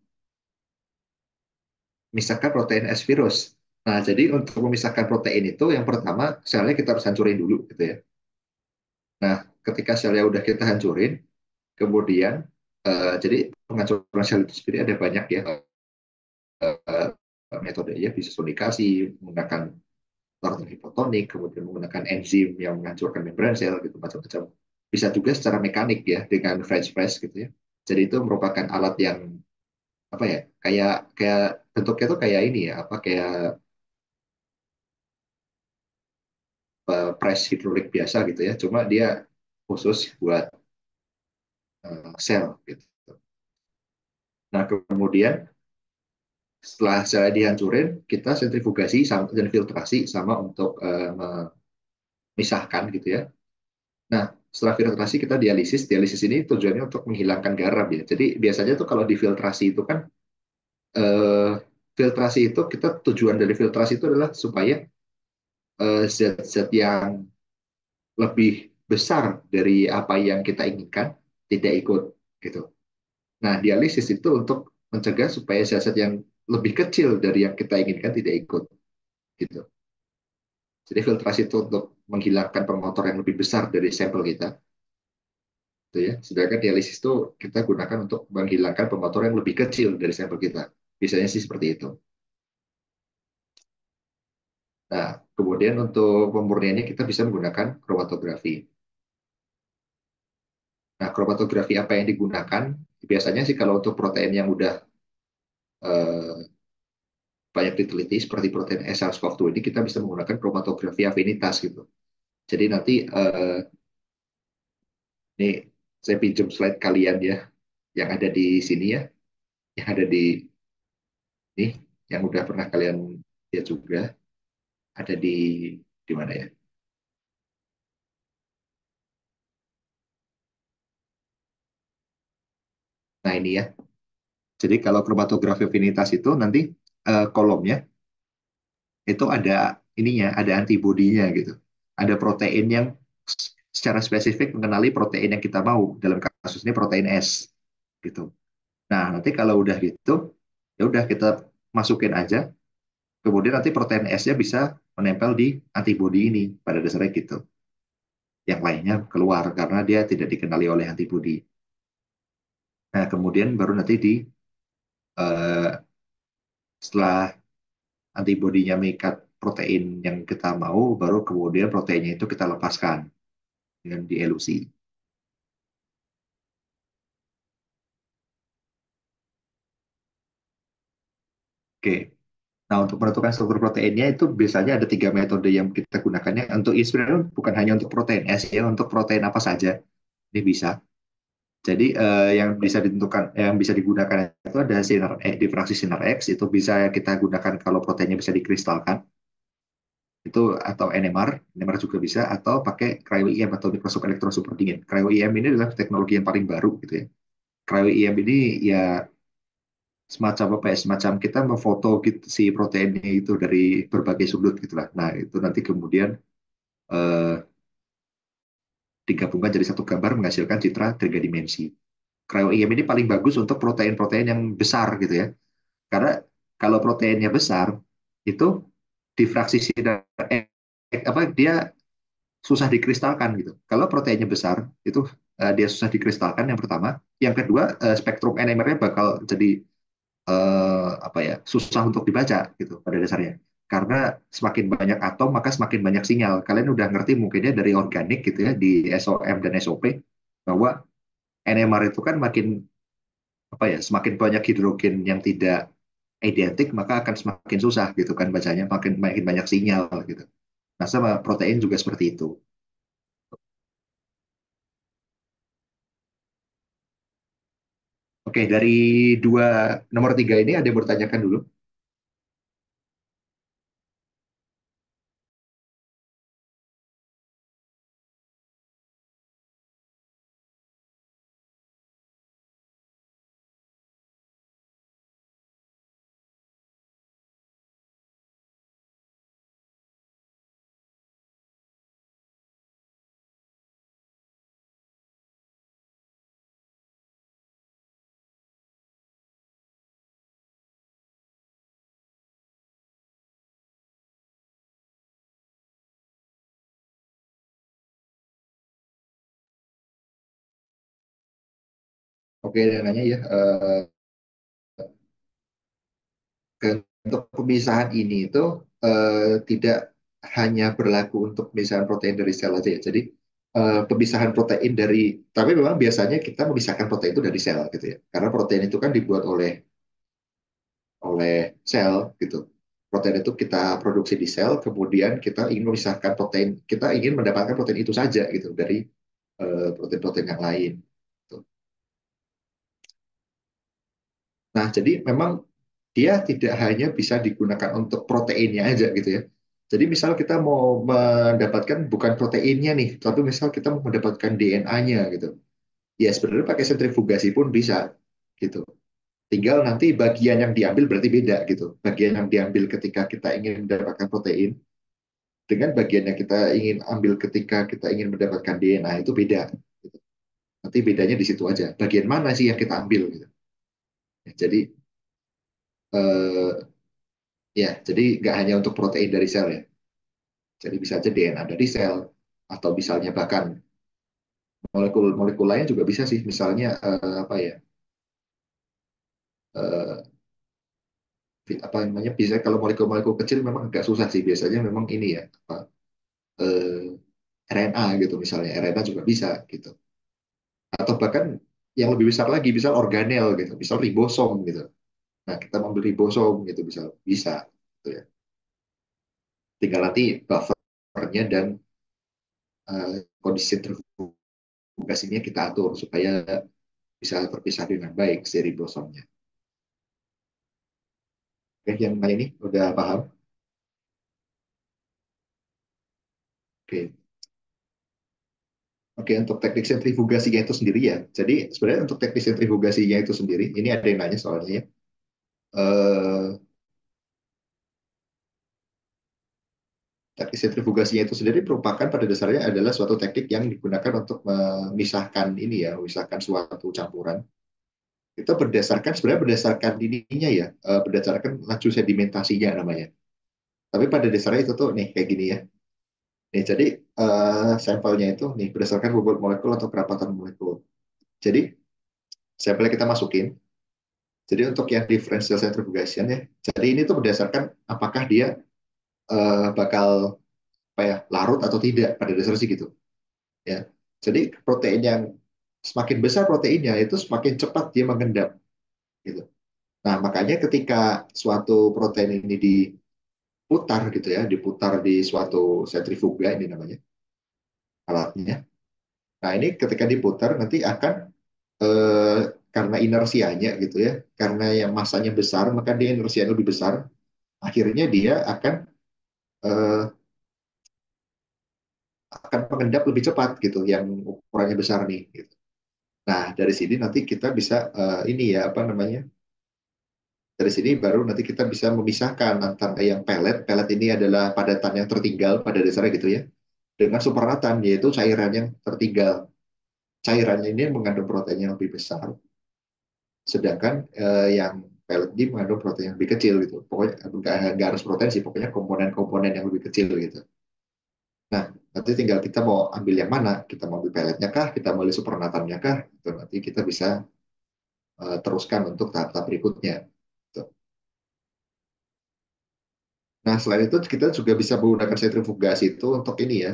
misahkan protein S virus. Nah, jadi untuk memisahkan protein itu yang pertama selnya kita harus hancurin dulu gitu ya. Nah, ketika selnya udah kita hancurin, kemudian jadi penghancuran sel itu sendiri ada banyak ya metodenya, bisa sonikasi menggunakan taratan hipotonik, kemudian menggunakan enzim yang menghancurkan membran sel gitu macam-macam. Bisa juga secara mekanik ya dengan French press gitu ya. Jadi itu merupakan alat yang apa ya kayak kayak bentuknya tuh kayak ini ya apa kayak press hidrolik biasa gitu ya. Cuma dia khusus buat sel gitu. Nah kemudian setelah sel dihancurin kita sentrifugasi dan filtrasi sama untuk memisahkan gitu ya. Nah, setelah filtrasi kita dialisis. Dialisis ini tujuannya untuk menghilangkan garam ya. Jadi biasanya tuh kalau difiltrasi itu kan eh, filtrasi itu kita tujuan dari filtrasi itu adalah supaya zat-zat yang lebih besar dari apa yang kita inginkan tidak ikut gitu. Nah, dialisis itu untuk mencegah supaya zat-zat yang lebih kecil dari yang kita inginkan tidak ikut gitu. Jadi filtrasi itu untuk menghilangkan pemotor yang lebih besar dari sampel kita gitu ya. Sedangkan dialisis itu kita gunakan untuk menghilangkan pemotor yang lebih kecil dari sampel kita. Biasanya sih seperti itu. Nah, kemudian untuk pemurniannya kita bisa menggunakan kromatografi. Nah, kromatografi apa yang digunakan? Biasanya sih kalau untuk protein yang udah eh, banyak diteliti seperti protein S SARS-CoV-2 ini kita bisa menggunakan kromatografi afinitas gitu. Jadi nanti ini saya pinjam slide kalian ya, yang ada di sini ya, yang ada di ini, yang udah pernah kalian lihat juga, ada di mana ya? Nah ini ya. Jadi kalau kromatografi afinitas itu nanti kolomnya itu ada ininya, ada antibodinya gitu. Ada protein yang secara spesifik mengenali protein yang kita mau. Dalam kasus ini protein S gitu. Nah, nanti kalau udah gitu, ya udah kita masukin aja. Kemudian nanti protein S-nya bisa menempel di antibodi ini pada dasarnya gitu. Yang lainnya keluar karena dia tidak dikenali oleh antibodi. Nah, kemudian baru nanti eh, setelah antibodinya mengikat protein yang kita mau, baru kemudian proteinnya itu kita lepaskan dengan dielusi. Oke. Nah, untuk menentukan struktur proteinnya itu biasanya ada tiga metode yang kita gunakannya. Untuk ini sebenarnya bukan hanya untuk protein S ya, untuk protein apa saja ini bisa. Jadi yang bisa ditentukan, yang bisa digunakan itu ada difraksi sinar X, itu bisa kita gunakan kalau proteinnya bisa dikristalkan, itu atau NMR, NMR juga bisa, atau pakai cryo-EM atau mikroskop elektron super dingin. Cryo-EM ini adalah teknologi yang paling baru gitu ya. Cryo-EM ini ya semacam apa ya, semacam kita memfoto gitu, si proteinnya itu dari berbagai sudut gitu lah. Nah itu nanti kemudian eh, digabungkan jadi satu gambar menghasilkan citra tiga dimensi. Cryo-EM ini paling bagus untuk protein-protein yang besar gitu ya. Karena kalau proteinnya besar, itu difraksi sinar apa dia susah dikristalkan gitu. Kalau proteinnya besar, itu dia susah dikristalkan yang pertama. Yang kedua, spektrum NMR-nya bakal jadi apa ya susah untuk dibaca gitu pada dasarnya. Karena semakin banyak atom maka semakin banyak sinyal. Kalian udah ngerti mungkinnya dari organik gitu ya di SOM dan SOP bahwa NMR itu kan makin apa ya semakin banyak hidrogen yang tidak identik maka akan semakin susah gitu kan bacanya makin makin banyak sinyal gitu. Nah sama protein juga seperti itu. Oke dari dua nomor tiga ini ada yang bertanyakan dulu. Oke dia nanya ya untuk pemisahan ini itu tidak hanya berlaku untuk pemisahan protein dari sel aja ya. Jadi pemisahan protein dari, tapi memang biasanya kita memisahkan protein itu dari sel gitu ya. Karena protein itu kan dibuat oleh sel gitu. Protein itu kita produksi di sel, kemudian kita ingin memisahkan protein, kita ingin mendapatkan protein itu saja gitu dari protein-protein yang lain. Gitu. Nah, jadi memang dia tidak hanya bisa digunakan untuk proteinnya aja gitu ya. Jadi misal kita mau mendapatkan bukan proteinnya nih, tapi misal kita mau mendapatkan DNA-nya gitu. Ya sebenarnya pakai sentrifugasi pun bisa gitu. Tinggal nanti bagian yang diambil berarti beda gitu. Bagian yang diambil ketika kita ingin mendapatkan protein dengan bagian yang kita ingin ambil ketika kita ingin mendapatkan DNA itu beda. Gitu. Nanti bedanya di situ aja. Bagian mana sih yang kita ambil gitu. Ya, jadi eh, ya, jadi nggak hanya untuk protein dari sel ya. Jadi bisa aja DNA dari sel atau misalnya bahkan molekul-molekul lain juga bisa sih. Misalnya apa ya? eh, apa namanya? Bisa kalau molekul-molekul kecil memang agak susah sih. Biasanya memang ini ya, apa, RNA gitu misalnya. RNA juga bisa gitu. Atau bahkan yang lebih besar lagi, misal organel gitu, misal ribosom gitu. Nah, kita mau beli ribosom gitu bisa bisa gitu ya. Tinggal nanti buffernya dan kondisi sentrifugasinya kita atur supaya bisa terpisah dengan baik si ribosomnya. Oke, yang lain ini udah paham? Oke. Oke, untuk teknik sentrifugasinya itu sendiri ya. Jadi sebenarnya untuk teknik sentrifugasinya itu sendiri, ini ada yang nanya soalnya ya. Eh, Teknik sentrifugasinya itu sendiri merupakan pada dasarnya adalah suatu teknik yang digunakan untuk memisahkan ini ya, memisahkan suatu campuran. Itu berdasarkan sebenarnya berdasarkan ininya ya, berdasarkan laju sedimentasinya namanya. Tapi pada dasarnya itu tuh nih kayak gini ya. Nih jadi sampelnya itu nih berdasarkan bobot molekul atau kerapatan molekul. Jadi sampelnya kita masukin. Jadi untuk yang differential centrifugation ya, jadi ini tuh berdasarkan apakah dia bakal apa ya larut atau tidak pada dasarnya sih gitu ya. Jadi protein yang semakin besar proteinnya itu semakin cepat dia mengendap gitu. Nah makanya ketika suatu protein ini diputar gitu ya, diputar di suatu sentrifuga ini namanya alatnya. Nah ini ketika diputar nanti akan eh, karena inersianya gitu ya, karena yang masanya besar maka dia inersianya lebih besar. Akhirnya dia eh, akan mengendap lebih cepat gitu, yang ukurannya besar nih. Gitu. Nah dari sini nanti kita bisa ini ya apa namanya? Dari sini baru nanti kita bisa memisahkan antara yang pelet. Pelet ini adalah padatan yang tertinggal pada dasarnya gitu ya, dengan supernatan yaitu cairan yang tertinggal. Cairannya ini mengandung protein yang lebih besar, sedangkan yang pellet ini mengandung protein yang lebih kecil gitu. Pokoknya nggak harus protein sih, pokoknya komponen-komponen yang lebih kecil gitu. Nah, nanti tinggal kita mau ambil yang mana, kita mau ambil pelletnya kah, kita mau ambil supernatannya kah, itu nanti kita bisa teruskan untuk tahap-tahap berikutnya. Gitu. Nah, selain itu kita juga bisa menggunakan sentrifugasi itu untuk ini ya,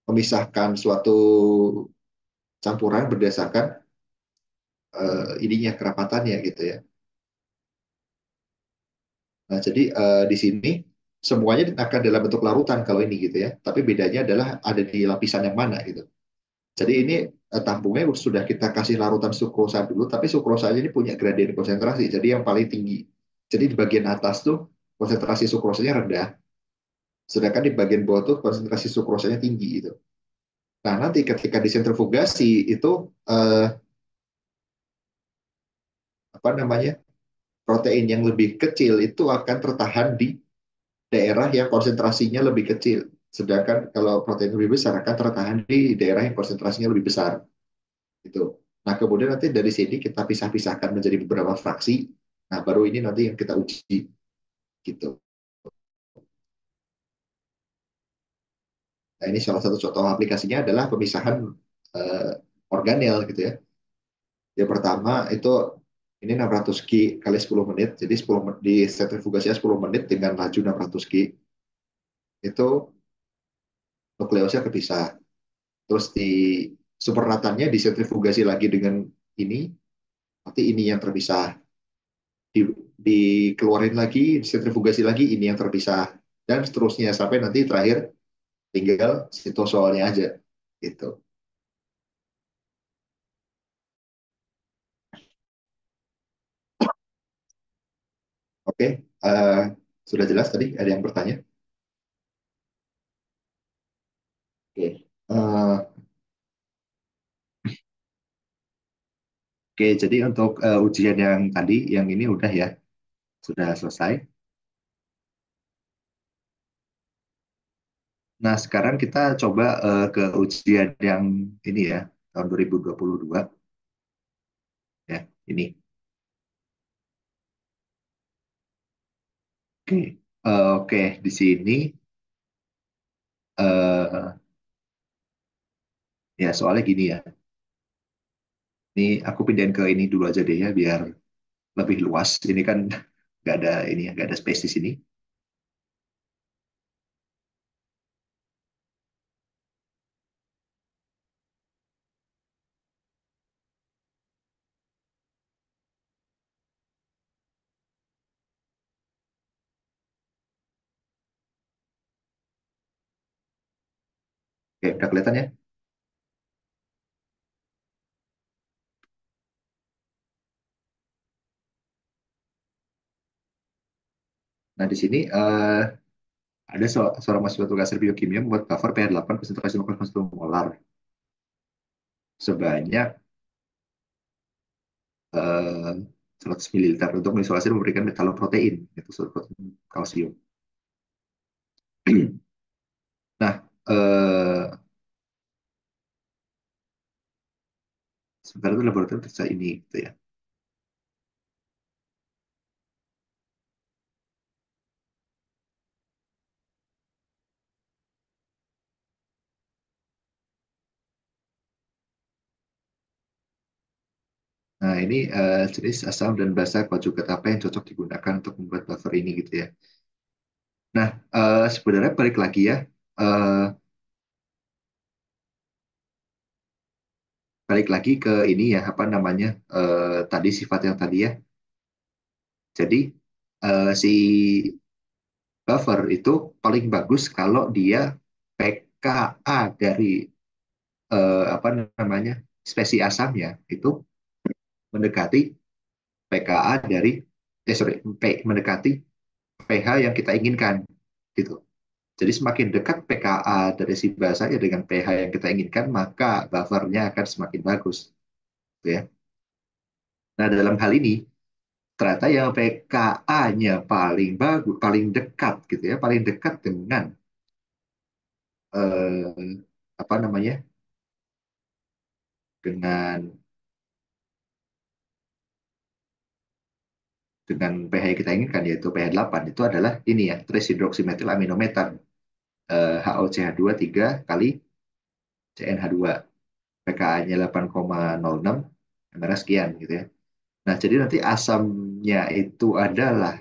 memisahkan suatu campuran berdasarkan ininya kerapatannya gitu ya. Nah, jadi di sini semuanya akan dalam bentuk larutan kalau ini gitu ya. Tapi bedanya adalah ada di lapisan yang mana gitu. Jadi ini tampungnya sudah kita kasih larutan sukrosa dulu, tapi sukrosanya ini punya gradien konsentrasi. Jadi yang paling tinggi. Jadi di bagian atas tuh konsentrasi sukrosanya rendah, sedangkan di bagian bawah tuh konsentrasi sukrosanya tinggi gitu. Nah, nanti ketika disentrifugasi itu eh, apa namanya? Protein yang lebih kecil itu akan tertahan di daerah yang konsentrasinya lebih kecil. Sedangkan kalau protein lebih besar akan tertahan di daerah yang konsentrasinya lebih besar. Gitu. Nah, kemudian nanti dari sini kita pisah-pisahkan menjadi beberapa fraksi. Nah, baru ini nanti yang kita uji gitu. Nah, ini salah satu contoh aplikasinya adalah pemisahan eh, organel gitu ya. Yang pertama itu ini 600 G kali 10 menit. Jadi 10 di sentrifugasinya 10 menit dengan laju 600 G. Itu nukleusnya kepisah. Terus di supernatannya disentrifugasi lagi dengan ini, nanti ini yang terpisah. Di, dikeluarin lagi, disentrifugasi lagi, ini yang terpisah. Dan seterusnya sampai nanti terakhir tinggal sitosolnya aja. Gitu. Oke, sudah jelas tadi ada yang bertanya? Oke. Oke, jadi untuk ujian yang tadi, yang ini udah ya, sudah selesai. Nah, sekarang kita coba ke ujian yang ini ya, tahun 2022 ya, ini. Oke, oke, di sini eh, ya soalnya gini ya. Ini aku pindahin ke ini dulu aja deh ya, biar lebih luas. Ini kan nggak ada ini ya, nggak ada space di sini. Oke, udah kelihatan ya? Nah, di sini ada seorang mahasiswa tugas biokimia membuat buffer pH 8 konsentrasi 0,1 molar sebanyak 100 ml untuk mengisolasi dan memberikan metaloprotein, itu suatu protein kalsium. Nah, sebenarnya itu laboratorium periksa ini, gitu ya. Nah, ini jenis asam dan basa konjugat apa yang cocok digunakan untuk membuat buffer ini, gitu ya. Nah, sebenarnya balik lagi ya, eh, balik lagi ke ini ya, apa namanya, tadi sifat yang tadi ya. Jadi, si buffer itu paling bagus kalau dia pKa dari apa namanya spesies asamnya itu mendekati pKa dari sorry mendekati pH yang kita inginkan gitu. Jadi semakin dekat pKa dari si basanya dengan pH yang kita inginkan maka buffernya akan semakin bagus, gitu ya. Nah dalam hal ini ternyata yang pKa-nya paling bagus, paling dekat gitu ya, paling dekat dengan apa namanya dengan pH yang kita inginkan yaitu pH 8 itu adalah ini ya, trisidroksimetil aminometan HOCH2 3 kali CnH2 pKa-nya 8,06 mR sekian gitu ya. Nah, jadi nanti asamnya itu adalah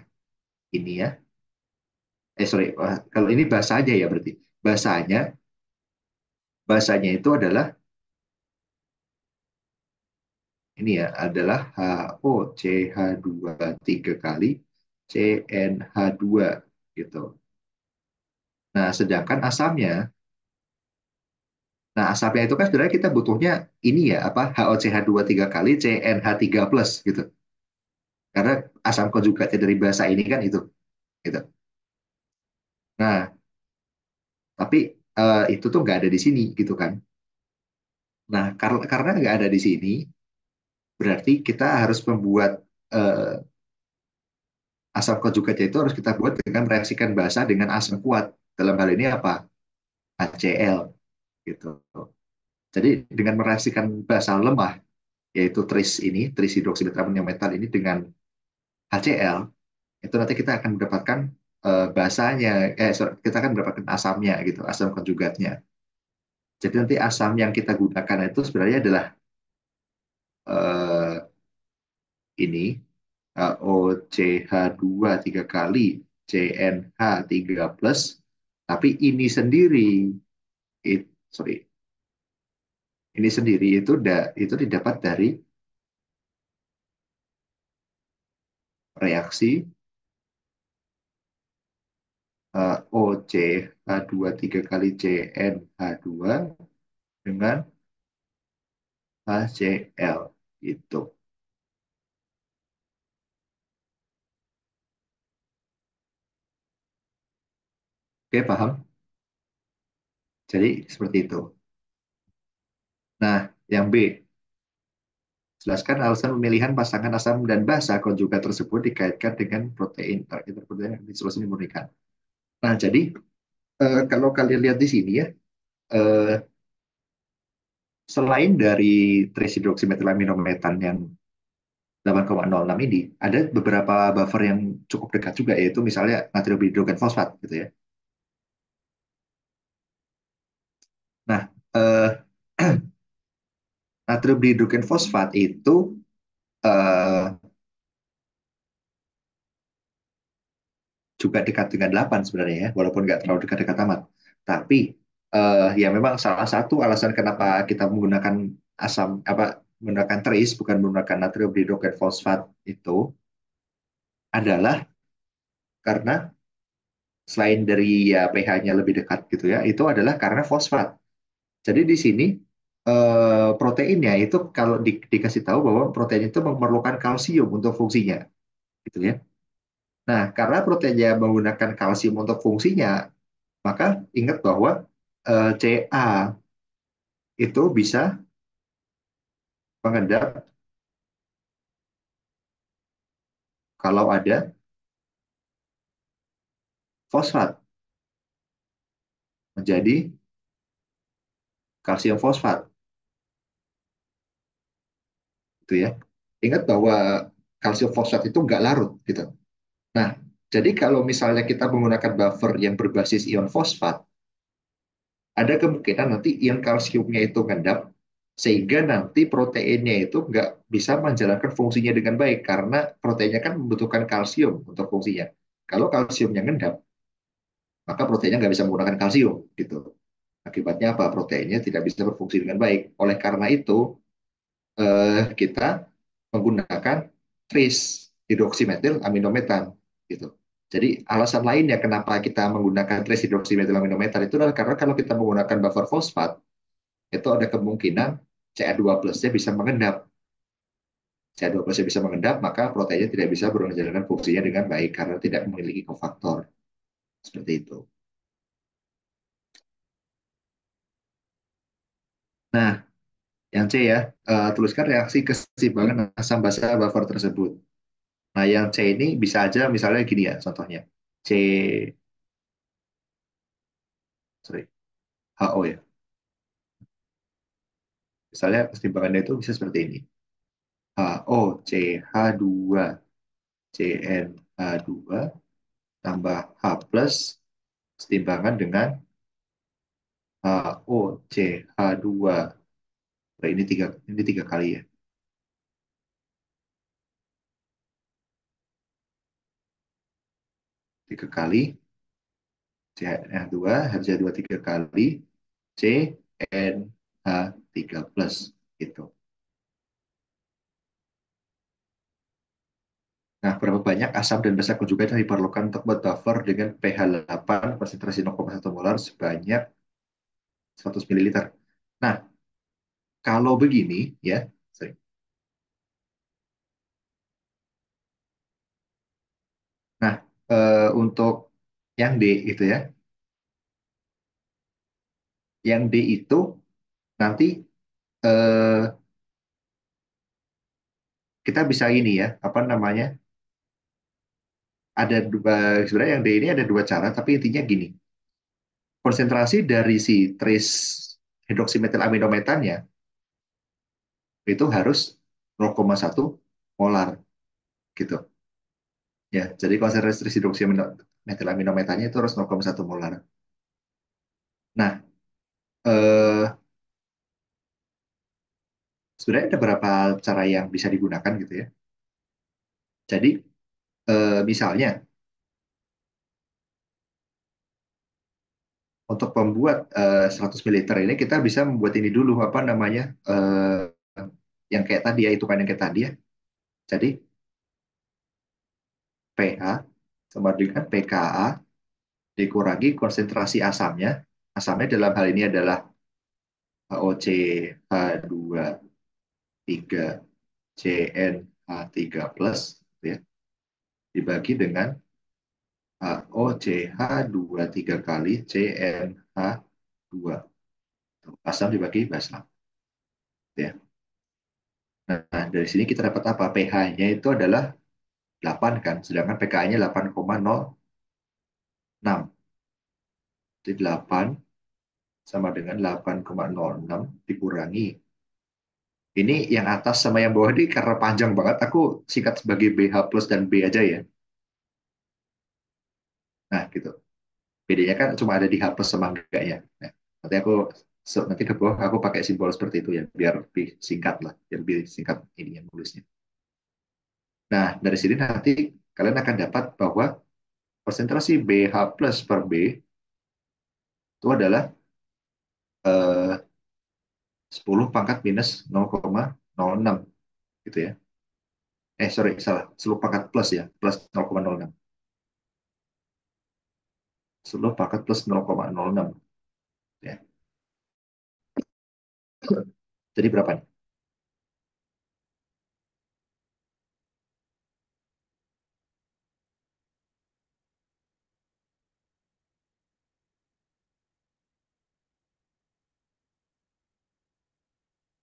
ini ya. Sorry, kalau ini bahasanya ya berarti. Bahasanya bahasanya itu adalah ini ya, adalah HOCH2 3 kali CnH2 gitu. Nah, sedangkan asamnya Nah, asapnya itu kan sebenarnya kita butuhnya ini ya, apa HOCH2 3 kali CnH3 plus gitu. Karena asam konjugatnya dari basa ini kan itu gitu. Nah, tapi itu tuh nggak ada di sini gitu kan. Nah, karena nggak ada di sini, berarti kita harus membuat eh, asam konjugatnya itu harus kita buat dengan mereaksikan basa dengan asam kuat. Dalam hal ini apa? HCl gitu. Jadi dengan mereaksikan basa lemah, yaitu tris hidroksimetal ini dengan HCl, itu nanti kita akan mendapatkan basanya, sorry, kita akan mendapatkan asamnya gitu, asam konjugatnya. Jadi nanti asam yang kita gunakan itu sebenarnya adalah eh, ini OCH2 3 kali CnH3 plus, tapi ini sendiri, sorry, ini sendiri itu didapat dari reaksi OCH2 3 kali CnH2 dengan HCl gitu. Oke, paham? Jadi seperti itu. Nah, yang B, jelaskan alasan pemilihan pasangan asam dan basa konjugat tersebut dikaitkan dengan protein target protein yang diselesai dimurnikan. Nah, jadi kalau kalian lihat di sini ya, eh, selain dari trisidroksimetylaminometan yang 8,06 ini, ada beberapa buffer yang cukup dekat juga, yaitu misalnya natrium hidrogen fosfat gitu ya. Nah, eh, natrium hidrogen fosfat itu eh, juga dekat dengan 8 sebenarnya ya, walaupun nggak terlalu dekat-dekat amat. Tapi ya memang salah satu alasan kenapa kita menggunakan asam apa menggunakan trace bukan menggunakan natrium hidrogen fosfat itu adalah karena selain dari ya pH-nya lebih dekat gitu ya, itu adalah karena fosfat. Jadi di sini proteinnya itu kalau dikasih tahu bahwa protein itu memerlukan kalsium untuk fungsinya, gitu ya. Nah, karena proteinnya menggunakan kalsium untuk fungsinya, maka ingat bahwa Ca itu bisa mengendap kalau ada fosfat menjadi kalsium fosfat, gitu ya. Ingat bahwa kalsium fosfat itu nggak larut, gitu. Nah, jadi kalau misalnya kita menggunakan buffer yang berbasis ion fosfat, ada kemungkinan nanti ion kalsiumnya itu ngendap, sehingga nanti proteinnya itu nggak bisa menjalankan fungsinya dengan baik, karena proteinnya kan membutuhkan kalsium untuk fungsinya. Kalau kalsiumnya ngendap, maka proteinnya nggak bisa menggunakan kalsium, gitu. Akibatnya apa? Proteinnya tidak bisa berfungsi dengan baik. Oleh karena itu, kita menggunakan trace hidroksimetil aminometan, gitu. Jadi alasan lainnya kenapa kita menggunakan trace hidroksimetil aminometan itu adalah karena kalau kita menggunakan buffer fosfat, itu ada kemungkinan Ca2+-nya bisa mengendap. Ca2+-nya bisa mengendap, maka proteinnya tidak bisa menjalankan fungsinya dengan baik karena tidak memiliki kofaktor. Seperti itu. Nah, yang C ya, tuliskan reaksi keseimbangan asam basa buffer tersebut. Nah, yang C ini bisa aja misalnya gini ya, contohnya. C, sorry, HO ya. Misalnya keseimbangannya itu bisa seperti ini. HO, CH2, CnH2, tambah H plus, keseimbangan dengan HO, CH2. Nah, ini tiga kali ya. Tiga kali, CnH2, H2 tiga kali, CnH3 plus. Gitu. Nah, berapa banyak asam dan basa konjugat yang diperlukan untuk membuat buffer dengan pH 8, konsentrasi 0,1 molar sebanyak 100 ml. Nah, kalau begini, ya, sorry. Nah, untuk yang D itu ya, yang D itu nanti eh, kita bisa ini ya, apa namanya, ada dua, sebenarnya yang D ini ada dua cara, tapi intinya gini, konsentrasi dari si trace hidroksimetil aminometannya itu harus 0,1 molar gitu. Ya, jadi konsentrasi hidroksimetil aminometannya itu harus 0,1 molar. Nah, eh, sebenarnya ada beberapa cara yang bisa digunakan gitu ya. Jadi, misalnya untuk membuat 100 ml ini kita bisa membuat ini dulu apa namanya yang kayak tadi ya, itu kan yang kayak tadi ya. Jadi pH sama dengan pKa dikurangi konsentrasi asamnya. Asamnya dalam hal ini adalah HOCH2 3 CnH3 plus ya, dibagi dengan HOCH2 tiga kali CnH2. Asam dibagi basa. Ya. Nah, dari sini kita dapat apa? pH-nya itu adalah 8 kan, sedangkan pKa-nya 8,06. Jadi 8 sama dengan 8,06 dikurangi. Ini yang atas sama yang bawah ini karena panjang banget, aku singkat sebagai BH plus dan B aja ya. Nah, gitu. Bedanya kan cuma ada di H plus sama enggaknya. Nah, nanti ke bawah aku pakai simbol seperti itu ya, biar lebih singkat lah, biar lebih singkat ini yang nulisnya. Nah, dari sini nanti kalian akan dapat bahwa konsentrasi BH plus per B itu adalah 10 pangkat minus 0,06 gitu ya. Sorry, salah. 10 pangkat plus ya, plus 0,06. 10 pangkat plus 0,06 ya. Jadi berapa nih?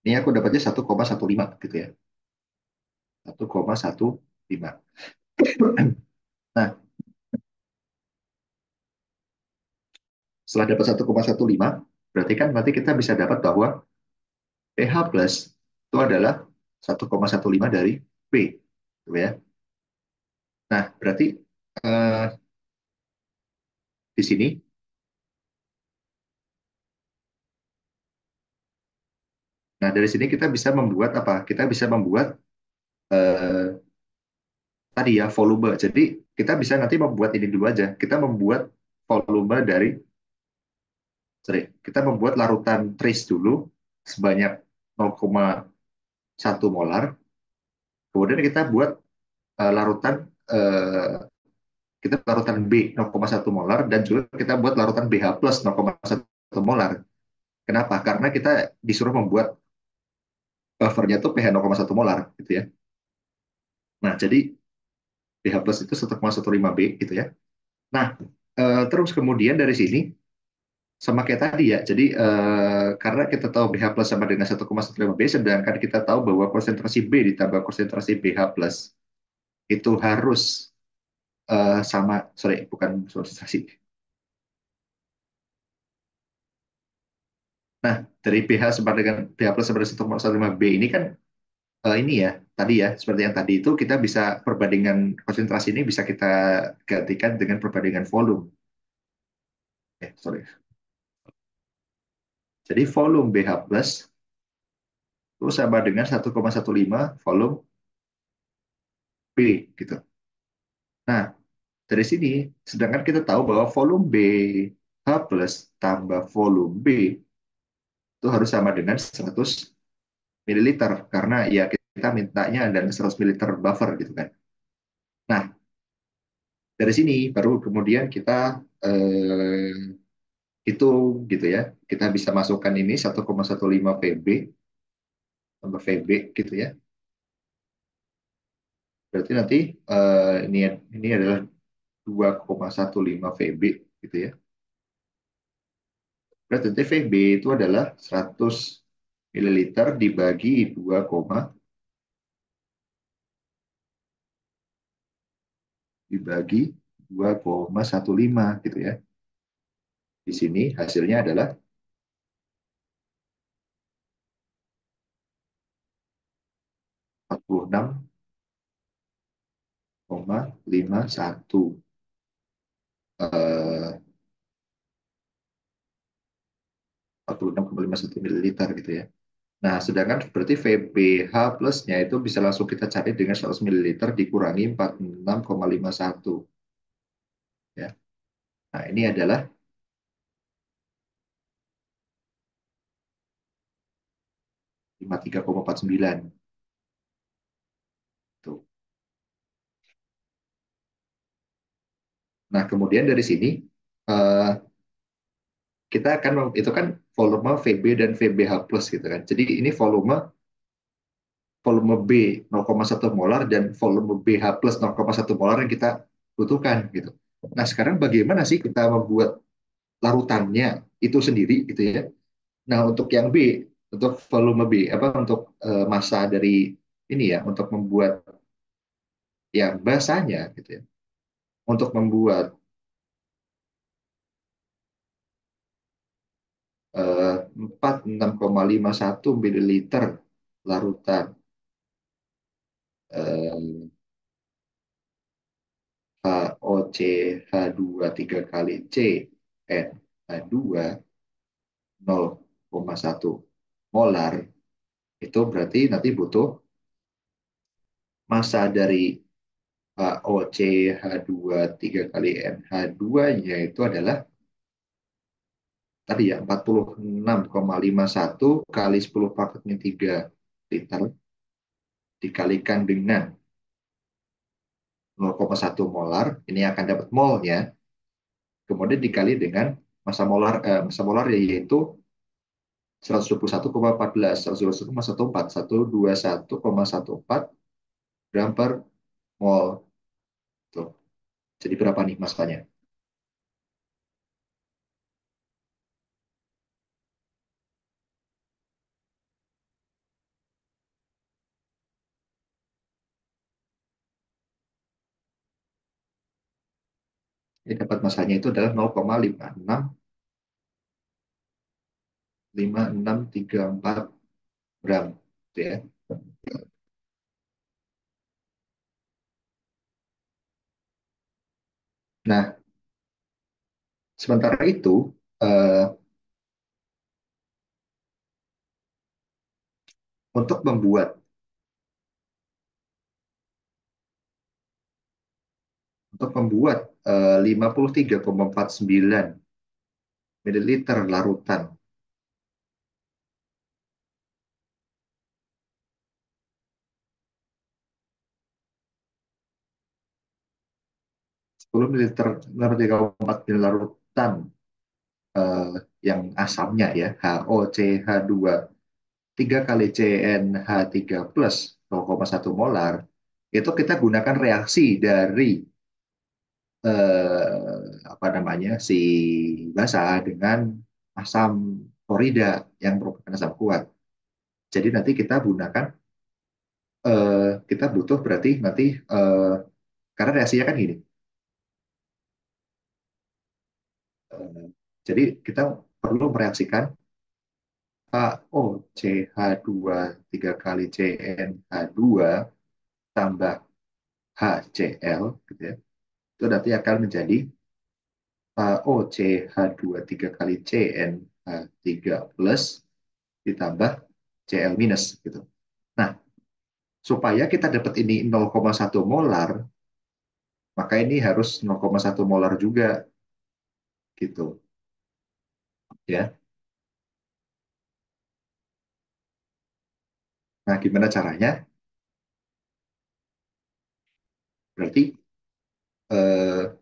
Ini aku dapatnya 1,15 gitu ya. 1,15. Nah, setelah dapat 1,15, berarti kan nanti kita bisa dapat bahwa pH plus itu adalah 1,15 dari P. Gitu ya. Nah, berarti eh, di sini, nah dari sini kita bisa membuat apa? Kita bisa membuat eh, tadi ya volume. Jadi kita bisa nanti membuat ini dulu aja. Kita membuat volume dari, sorry, kita membuat larutan trace dulu sebanyak 0,1 molar. Kemudian kita buat larutan eh, kita larutan B 0,1 molar dan juga kita buat larutan BH plus 0,1 molar. Kenapa? Karena kita disuruh membuat buffernya tuh pH 0,1 molar gitu ya. Nah, jadi BH plus itu 1,15 B gitu ya. Nah, terus kemudian dari sini sama kayak tadi ya. Jadi karena kita tahu BH plus sama dengan 1,15 B, sedangkan kita tahu bahwa konsentrasi B ditambah konsentrasi BH plus itu harus sama, sorry, bukan konsentrasi. Nah, dari pH sama dengan pH plus sama dengan 1,15 B ini kan ini ya, tadi ya, seperti yang tadi itu kita bisa perbandingan konsentrasi ini bisa kita gantikan dengan perbandingan volume. Sorry. Jadi volume BH plus itu sama dengan 1,15 volume B gitu. Nah, dari sini, sedangkan kita tahu bahwa volume BH plus tambah volume B itu harus sama dengan 100 mililiter karena ya kita mintanya ada 100 mililiter buffer gitu kan. Nah, dari sini baru kemudian kita eh, hitung gitu ya. Kita bisa masukkan ini 1,15 VB tambah VB gitu ya. Berarti nanti ini adalah 2,15 VB gitu ya. Berarti nanti VB itu adalah 100 mililiter dibagi 2,15 gitu ya. Di sini hasilnya adalah 46,51 eh 46,51 mililiter gitu ya. Nah, sedangkan berarti VBH plusnya itu bisa langsung kita cari dengan 100 mililiter dikurangi 46,51 ya. Nah, ini adalah 53,49 tuh. Nah, kemudian dari sini eh, kita akan itu kan volume VB dan VBH plus gitu kan. Jadi ini volume B 0,1 molar dan volume BH plus 0,1 molar yang kita butuhkan gitu. Nah, sekarang bagaimana sih kita membuat larutannya itu sendiri gitu ya. Nah, untuk yang B, untuk volume B, apa untuk massa dari ini ya, untuk membuat ya basanya gitu ya. Untuk membuat 46,51 mililiter larutan eh, HOCH2 3 kali C N H2 0,1 molar itu berarti nanti butuh massa dari HOCH2 3 kali NH2-nya itu adalah tadi ya 46,51 kali 10 pangkat 3 liter dikalikan dengan 0,1 molar, ini akan dapat molnya, kemudian dikali dengan massa molar yaitu 121,14, 121,14, 121,14 gram per mol. Tuh. Jadi berapa nih masanya? Ini dapat masanya itu adalah 0,5634 gram. Gitu ya. Nah, sementara itu, eh, untuk membuat 53,49 mililiter larutan 10 mililiter 53,4 mililiter larutan eh, yang asamnya ya HOCH2 3 kali CnH3 plus 0,1 molar itu kita gunakan reaksi dari apa namanya si basa dengan asam klorida yang merupakan asam kuat. Jadi nanti kita butuh berarti nanti eh, karena reaksinya kan gini. eh, jadi kita perlu mereaksikan HOCH2 3 kali CnH2 tambah HCl gitu ya. Itu nanti akan menjadi HOCH2 3 kali CnH3 plus ditambah Cl minus gitu. Nah, supaya kita dapat ini 0,1 molar, maka ini harus 0,1 molar juga gitu ya. Nah, gimana caranya? Berarti eh,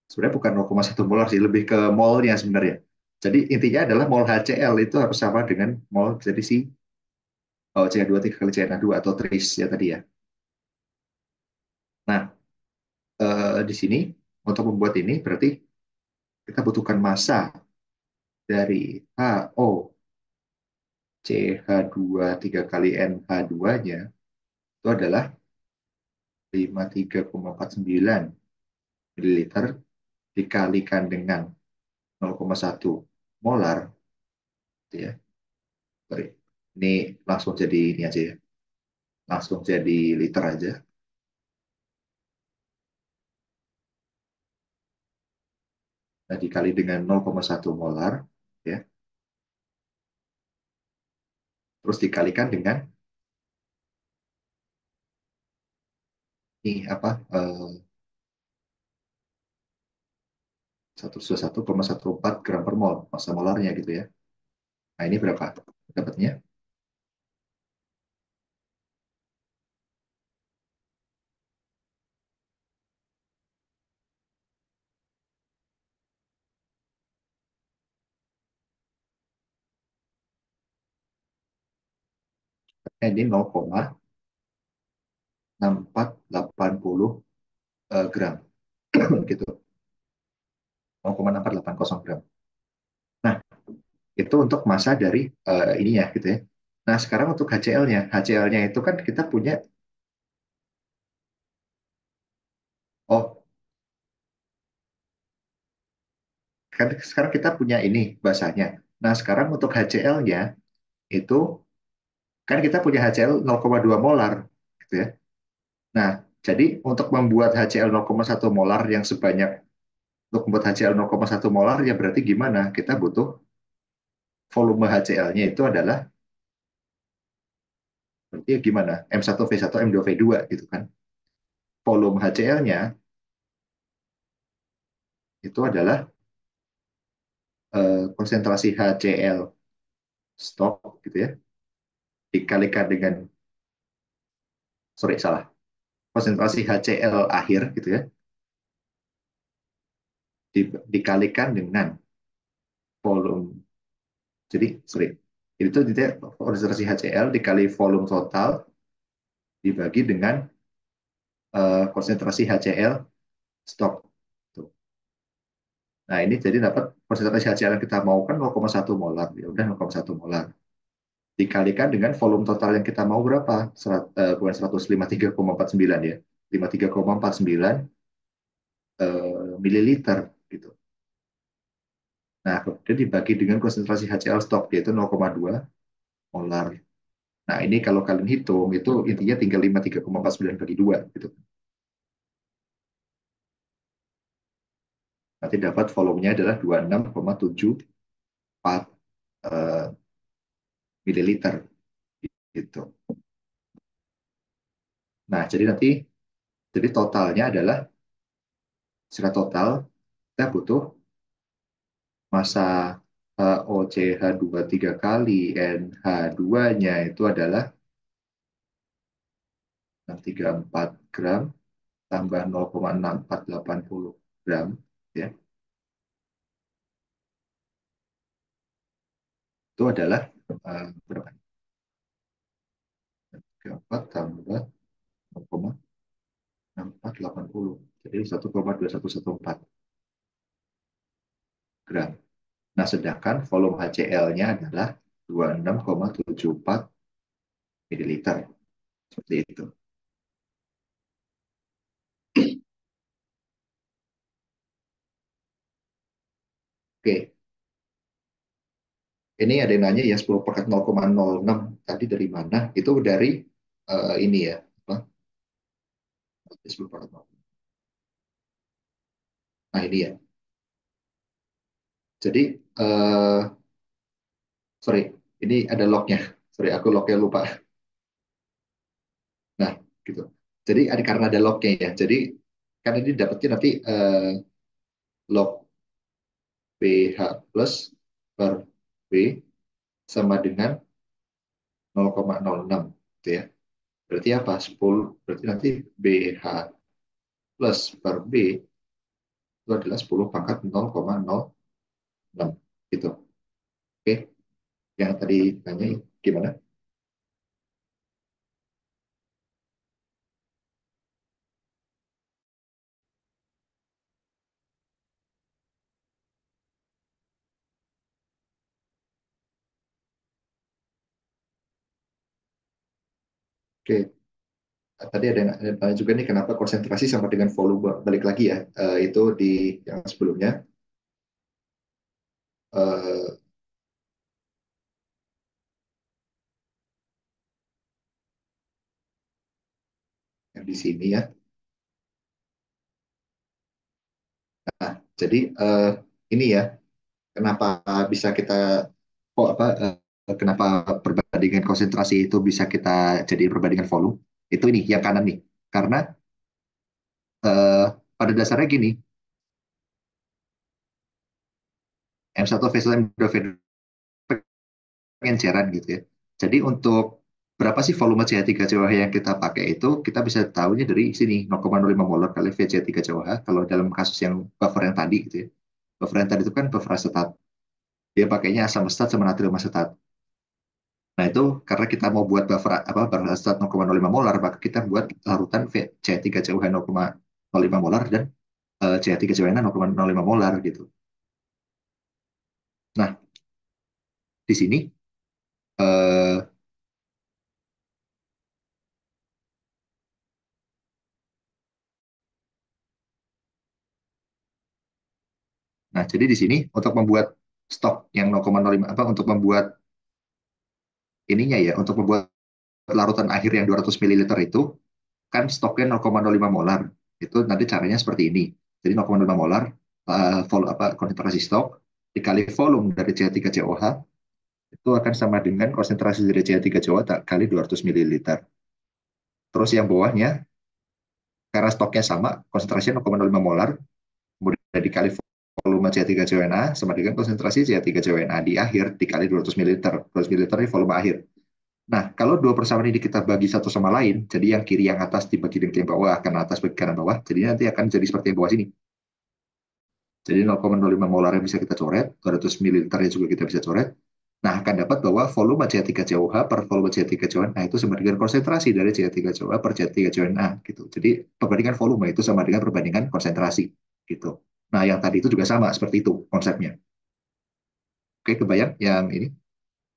sebenarnya bukan 0,1 molar sih, lebih ke molnya sebenarnya. Jadi intinya adalah mol HCl itu harus sama dengan mol dari si CH2 3 kali CNH2 atau tris ya tadi ya. Nah, di sini untuk membuat ini berarti kita butuhkan massa dari HOCH2 3 kali NH2-nya itu adalah 53,49 mililiter dikalikan dengan 0,1 molar gitu ya. Sorry. Ini langsung jadi ini aja ya. Langsung jadi liter aja. Nah, dikali dengan 0,1 molar ya. Terus dikalikan dengan ini apa? 1,14 gram per mol massa molarnya gitu ya. Nah, ini berapa dapatnya? Ini 0,6480 gram gitu. 0,6480 gram. Nah, itu untuk massa dari ininya gitu ya. Nah, sekarang untuk HCl-nya. HCl-nya itu kan kita punya, oh, kan sekarang kita punya ini basanya. Nah, sekarang untuk HCl-nya itu kan kita punya HCl 0,2 molar gitu ya. Nah, jadi untuk membuat HCl 0,1 molar yang sebanyak untuk membuat HCl 0,1 molar ya berarti gimana? Kita butuh volume HCl-nya itu adalah berarti gimana? M1V1 M2V2 gitu kan. Volume HCl-nya itu adalah konsentrasi HCl stok gitu ya dikalikan dengan sorry salah konsentrasi HCl akhir gitu ya dikalikan dengan volume Jadi, sorry, itu dia konsentrasi HCl dikali volume total dibagi dengan konsentrasi HCl stok. Tuh. Nah, ini jadi dapat konsentrasi HCl yang kita mau kan 0,1 molar. Ya udah 0,1 molar. Dikalikan dengan volume total yang kita mau berapa? Bukan 153,49 ya. 53,49 mililiter gitu. Nah, kemudian dibagi dengan konsentrasi HCl stok yaitu 0,2 molar. Nah, ini kalau kalian hitung itu intinya tinggal 53,49 bagi 2 gitu. Nanti dapat volumenya adalah 26,74 mililiter gitu. Nah, jadi totalnya adalah secara total kita butuh massa OCH2 3 kali NH2-nya itu adalah 634 gram tambah 0,6480 gram ya. Itu adalah berapa? 34 tambah 0,6480. Jadi 1,2114 gram. Nah, sedangkan volume HCl-nya adalah 26,74 mililiter. Seperti itu. Oke, ini ada yang nanya ya 10 per 0,06 tadi dari mana? Itu dari ini ya, apa? 10 per 0. Nah, ini ya. Jadi, sorry, ini ada lognya. Sorry, aku lognya lupa. Nah, gitu. Jadi, karena ada lognya ya. Jadi, kan ini dapatnya nanti log BH plus per B sama dengan 0,06. Gitu ya. Berarti apa? 10. Berarti nanti BH plus per B itu adalah 10 pangkat 0,06. Gitu. Oke, yang tadi tanya gimana? Oke, tadi ada yang tanya juga nih kenapa konsentrasi sama dengan volume. Balik lagi ya, itu di yang sebelumnya. eh, yang di sini ya. Nah, jadi ini ya, kenapa bisa kita kok apa kenapa perbandingan konsentrasi itu bisa kita jadi perbandingan volume? Itu ini yang kanan nih. Karena eh, pada dasarnya gini, M1 versus M2 pengenceran gitu ya. Jadi untuk berapa sih volume CH3COH yang kita pakai itu kita bisa tahunya dari sini 0,05 molar kali VCH3COH kalau dalam kasus yang buffer yang tadi gitu ya. Buffer yang tadi itu kan buffer asetat. Dia pakainya asam asetat sama natrium asetat. Nah, itu karena kita mau buat buffer asetat 0,05 molar, maka kita buat larutan CH3COH 0,05 molar dan CH3COH 0,05 molar gitu. Nah, di sini eh, nah, jadi di sini untuk membuat stok yang 0,05 apa untuk membuat ininya ya, untuk membuat larutan akhir yang 200 ml itu kan stoknya 0,05 molar. Itu nanti caranya seperti ini. Jadi 0,05 molar konsentrasi stok dikali volume dari CH3COH itu akan sama dengan konsentrasi dari CH3COH kali 200 ml. Terus yang bawahnya karena stoknya sama, konsentrasinya 0,05 molar, kemudian dikali volume CH3CONA sama dengan konsentrasi CH3CONA di akhir dikali 200 ml. 200 ml ini volume akhir. Nah, kalau dua persamaan ini kita bagi satu sama lain, jadi yang kiri yang atas dibagi dengan yang bawah, kanan atas bagi kanan bawah, jadi nanti akan jadi seperti yang bawah sini. Jadi 0,05 molar yang bisa kita coret, 200 ml juga kita bisa coret. Nah, akan dapat bahwa volume CH3COH per volume CH3CONA itu sama dengan konsentrasi dari CH3COH per CH3CONA gitu. Jadi perbandingan volume itu sama dengan perbandingan konsentrasi gitu. Nah, yang tadi itu juga sama seperti itu konsepnya. Oke, kebayang yang ini,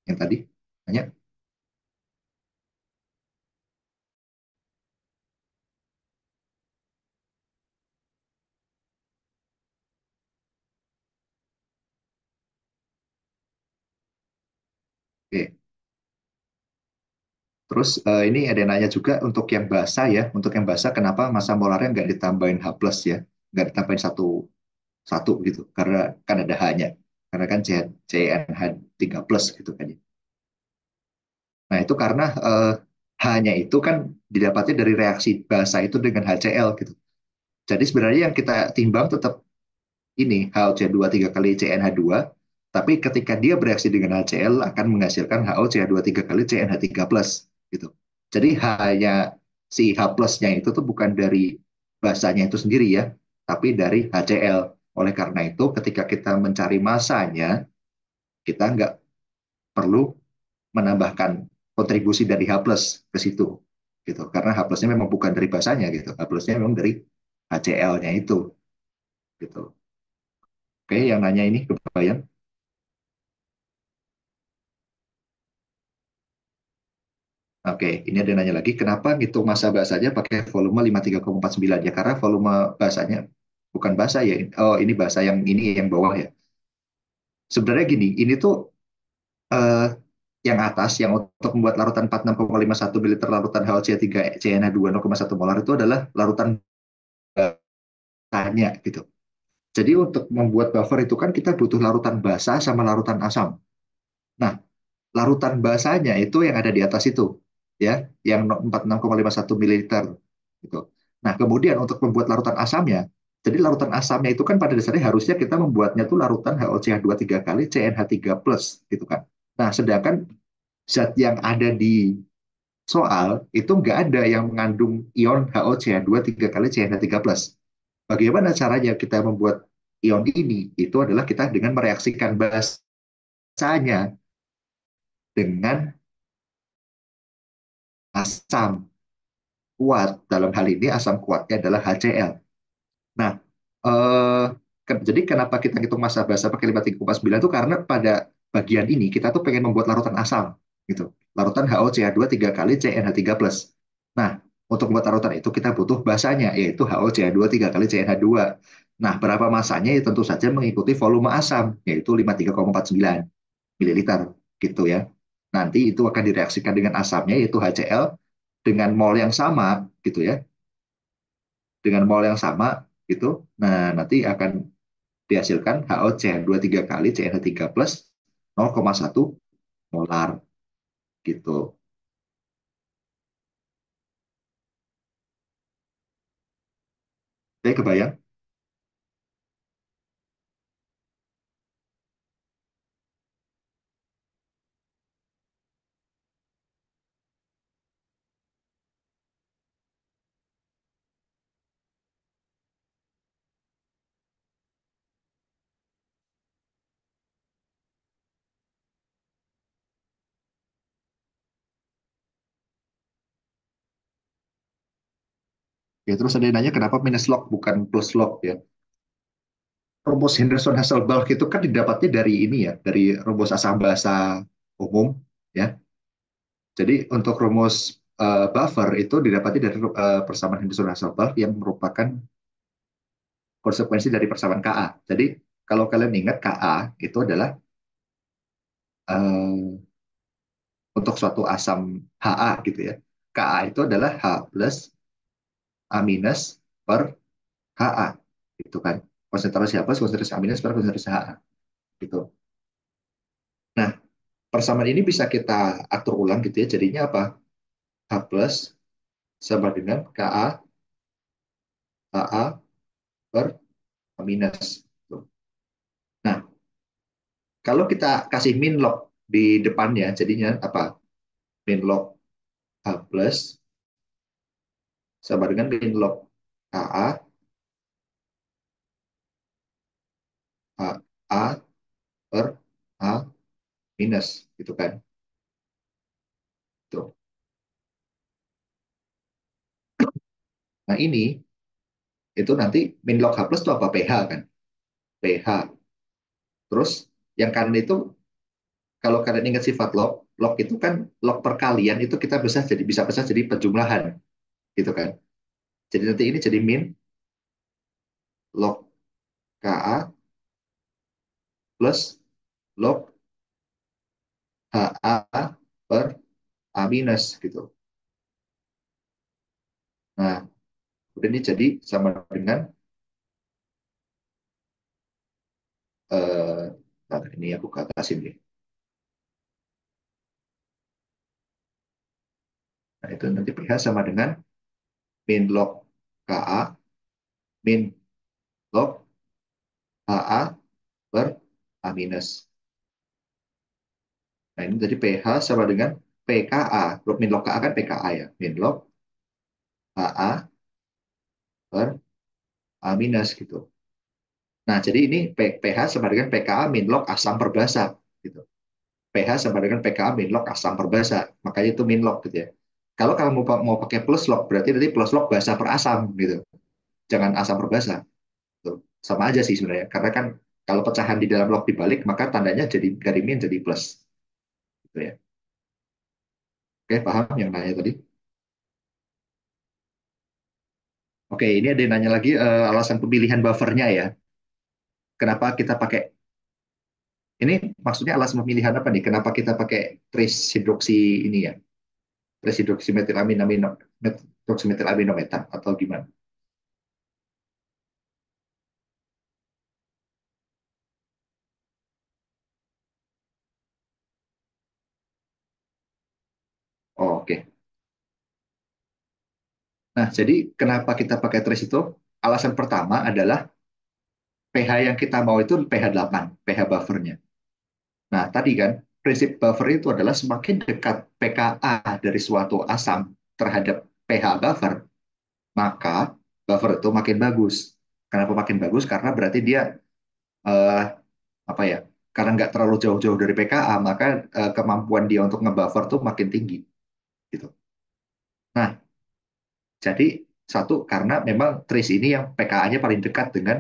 yang tadi tanya. Oke. Terus ini ada yang nanya juga untuk yang basah ya, untuk yang basah kenapa massa molarnya nggak ditambahin H plus ya, nggak ditambahin satu satu gitu, karena kan ada H-nya, karena kan CNH 3 plus gitu kan ya. Nah itu karena H-nya itu kan didapatnya dari reaksi basa itu dengan HCl gitu. Jadi sebenarnya yang kita timbang tetap ini HOCH2 3 kali CNH2, tapi ketika dia bereaksi dengan HCl akan menghasilkan HOCH2 3 kali CNH3 plus gitu. Jadi H-nya si H plusnya itu tuh bukan dari basanya itu sendiri ya, tapi dari HCl. Oleh karena itu ketika kita mencari masanya, kita nggak perlu menambahkan kontribusi dari H plus ke situ gitu, karena H plusnya memang bukan dari basanya gitu, H plusnya memang dari HCl-nya itu gitu. Oke, yang nanya ini kebayang. Oke, ini ada yang nanya lagi, kenapa ngitung massa basanya pakai volume 53,49? Ya karena volume basanya bukan basa ya. Oh, ini basa yang ini yang bawah ya. Sebenarnya gini, ini tuh eh, yang atas yang untuk membuat larutan 46,51 ml larutan HOCl3 CN2 0,1 molar itu adalah larutan basanya gitu. Jadi untuk membuat buffer itu kan kita butuh larutan basa sama larutan asam. Nah, larutan basanya itu yang ada di atas itu, ya, yang 46,51 mililiter gitu. Nah, kemudian untuk membuat larutan asamnya, jadi larutan asamnya itu kan pada dasarnya harusnya kita membuatnya tuh larutan HOCH2 3 kali CNH3 plus gitu kan. Nah, sedangkan zat yang ada di soal itu nggak ada yang mengandung ion HOCH2 3 kali CNH3 plus. Bagaimana caranya kita membuat ion ini? Itu adalah kita dengan mereaksikan basanya dengan asam kuat. Dalam hal ini asam kuatnya adalah HCl. Nah, eh, jadi kenapa kita hitung massa basa pakai 53,9 itu karena pada bagian ini kita tuh pengen membuat larutan asam gitu. Larutan HOCH2 3 kali CNH3 plus. Nah, untuk membuat larutan itu kita butuh basanya yaitu HOCH2 3 kali CNH2. Nah, berapa masanya ya tentu saja mengikuti volume asam yaitu 53,49 mililiter gitu ya. Nanti itu akan direaksikan dengan asamnya yaitu HCl dengan mol yang sama gitu ya, dengan mol yang sama gitu. Nah, nanti akan dihasilkan HOCH2 3 kali CH3 plus 0,1 molar gitu. Oke, kebayang? Ya, terus ada yang nanya kenapa minus log bukan plus log ya. Rumus Henderson-Hasselbalch itu kan didapatnya dari ini ya, dari rumus asam basa umum ya. Jadi untuk rumus buffer itu didapatnya dari persamaan Henderson-Hasselbalch yang merupakan konsekuensi dari persamaan Ka. Jadi kalau kalian ingat Ka itu adalah untuk suatu asam Ha gitu ya. Ka itu adalah H plus A minus per Ha gitu kan. Konsentrasi H plus konsentrasi A minus per konsentrasi Ha gitu. Nah, persamaan ini bisa kita atur ulang gitu ya. Jadinya apa? H plus sama dengan Ka Ha per A minus. Nah, kalau kita kasih min log di depannya, jadinya apa? Min log H plus sama dengan min log Ka Ha A per A minus gitu kan. Tuh. Nah ini itu nanti min log H plus itu apa? pH kan. pH. Terus yang kanan itu kalau kalian ingat sifat log, log itu kan log perkalian itu kita bisa jadi penjumlahan gitu kan. Jadi nanti ini jadi min log Ka plus log Ha per A minus gitu. Nah, kemudian ini jadi sama dengan nah, ini aku ke atasin deh. Nah, itu nanti pH sama dengan min log Ka min log Ha per A minus. Nah, ini jadi pH sama dengan pKa. Min log Ka kan pKa ya. Min log Ha per A minus gitu. Nah, jadi ini pH sama dengan pKa min log asam perbasa gitu. pH sama dengan pKa min log asam perbasa. Makanya itu min log gitu ya. Kalau kamu mau pakai plus log, berarti nanti plus log basa per asam gitu. Jangan asam perbasa. Tuh. Sama aja sih sebenarnya. Karena kan kalau pecahan di dalam log dibalik, maka tandanya jadi dari min jadi plus. Gitu ya. Oke, paham yang nanya tadi? Oke, ini ada yang nanya lagi alasan pemilihan buffernya ya. Kenapa kita pakai ini maksudnya alasan pemilihan apa nih? Kenapa kita pakai trace hidroksi ini ya? Trace hidroksimetil aminometan atau gimana? Oh, oke. Nah, jadi kenapa kita pakai trace itu? Alasan pertama adalah pH yang kita mau itu pH 8, pH buffernya. Nah, tadi kan prinsip buffer itu adalah semakin dekat pKa dari suatu asam terhadap pH buffer, maka buffer itu makin bagus. Kenapa makin bagus? Karena berarti dia eh, apa ya? Karena nggak terlalu jauh-jauh dari pKa, maka kemampuan dia untuk ngebuffer tuh makin tinggi gitu. Nah, jadi satu karena memang trace ini yang pKa-nya paling dekat dengan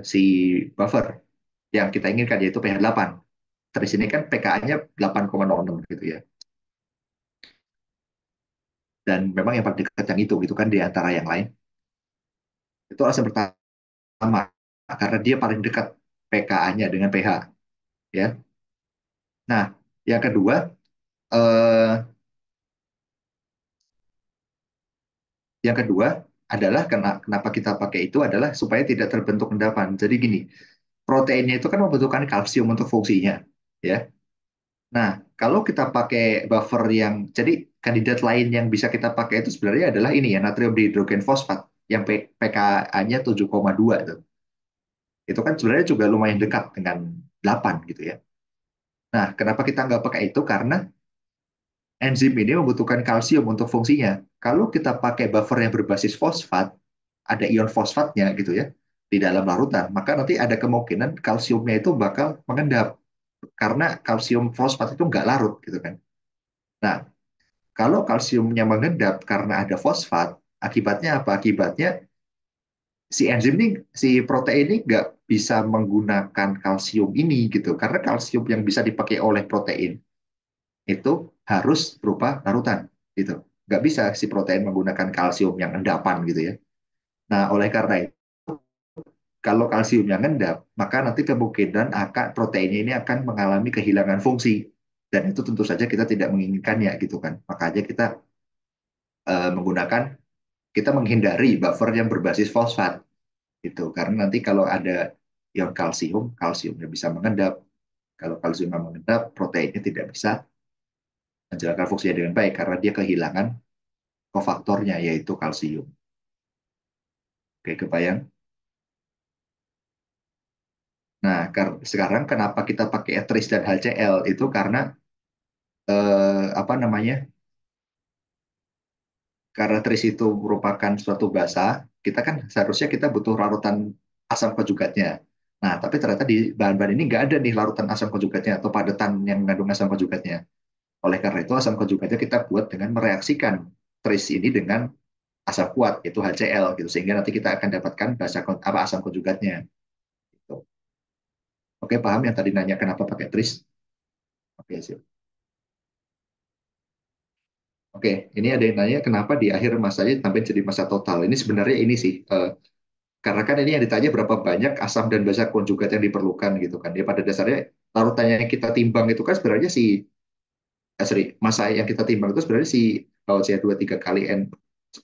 si buffer yang kita inginkan yaitu pH 8. Trace ini kan pKa-nya 8,06 gitu ya. Dan memang yang paling dekat yang itu gitu kan di antara yang lain. Itu alasan pertama karena dia paling dekat pKa-nya dengan pH ya. Nah, yang kedua eh, adalah kenapa kita pakai itu adalah supaya tidak terbentuk endapan. Jadi gini, proteinnya itu kan membutuhkan kalsium untuk fungsinya ya. Nah, kalau kita pakai buffer yang, jadi kandidat lain yang bisa kita pakai itu sebenarnya adalah ini ya, natrium dihidrogen fosfat yang pKa-nya 7,2 itu. Itu kan sebenarnya juga lumayan dekat dengan 8 gitu ya. Nah, kenapa kita nggak pakai itu? Karena enzim ini membutuhkan kalsium untuk fungsinya. Kalau kita pakai buffer yang berbasis fosfat, ada ion fosfatnya gitu ya, di dalam larutan, maka nanti ada kemungkinan kalsiumnya itu bakal mengendap. Karena kalsium fosfat itu nggak larut gitu kan. Nah, kalau kalsiumnya mengendap karena ada fosfat, akibatnya apa? Akibatnya si enzim ini, si protein ini nggak bisa menggunakan kalsium ini gitu. Karena kalsium yang bisa dipakai oleh protein itu harus berupa larutan gitu. Nggak bisa si protein menggunakan kalsium yang endapan gitu ya. Nah, oleh karena itu, kalau kalsiumnya ngendap, maka nanti kemungkinan akan proteinnya ini akan mengalami kehilangan fungsi. Dan itu tentu saja kita tidak menginginkannya gitu kan. Makanya kita menggunakan kita menghindari buffer yang berbasis fosfat itu karena nanti kalau ada ion kalsium, kalsiumnya bisa mengendap. Kalau kalsium mengendap, proteinnya tidak bisa menjalankan fungsinya dengan baik karena dia kehilangan kofaktornya yaitu kalsium. Oke, kebayang? Nah, sekarang kenapa kita pakai ETRIS dan HCl itu karena apa namanya? Karena tris itu merupakan suatu basa, kita kan seharusnya kita butuh larutan asam konjugatnya. Nah, tapi ternyata di bahan-bahan ini nggak ada nih larutan asam konjugatnya atau padatan yang mengandung asam konjugatnya. Oleh karena itu, asam konjugatnya kita buat dengan mereaksikan tris ini dengan asam kuat, yaitu HCl, gitu. Sehingga nanti kita akan dapatkan apa asam konjugatnya. Gitu. Oke, paham yang tadi nanya kenapa pakai tris? Oke, sip. Oke, ini ada yang nanya kenapa di akhir masanya sampai jadi masa total. Ini sebenarnya ini sih, karena kan ini yang ditanya berapa banyak asam dan basa konjugat yang diperlukan gitu kan. Ya pada dasarnya larutannya yang kita timbang itu kan sebenarnya si sorry, masa yang kita timbang itu sebenarnya si kalau c dua tiga kali N,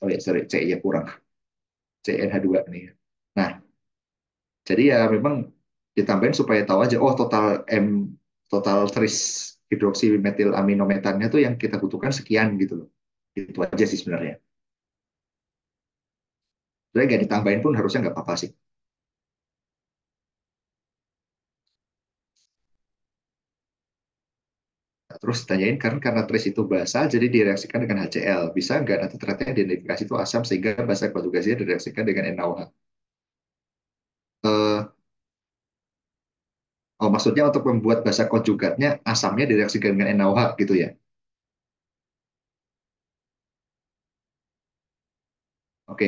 oh ya sorry, C ya kurang, CNH2 nih. Nah, jadi ya memang ditambahin supaya tahu aja, oh total tris hidroksimetil aminometannya tuh yang kita butuhkan sekian gitu loh. Itu aja sih sebenarnya. Sebenarnya nggak ditambahin pun harusnya nggak apa-apa sih. Nah, terus tanyain karena tris itu basa, jadi direaksikan dengan HCl. Bisa nggak nanti ternyata yang diidentifikasi itu asam sehingga basa konjugasinya direaksikan dengan NaOH? Eh, oh, maksudnya untuk membuat basa konjugatnya asamnya direaksikan dengan NaOH gitu ya? Oke,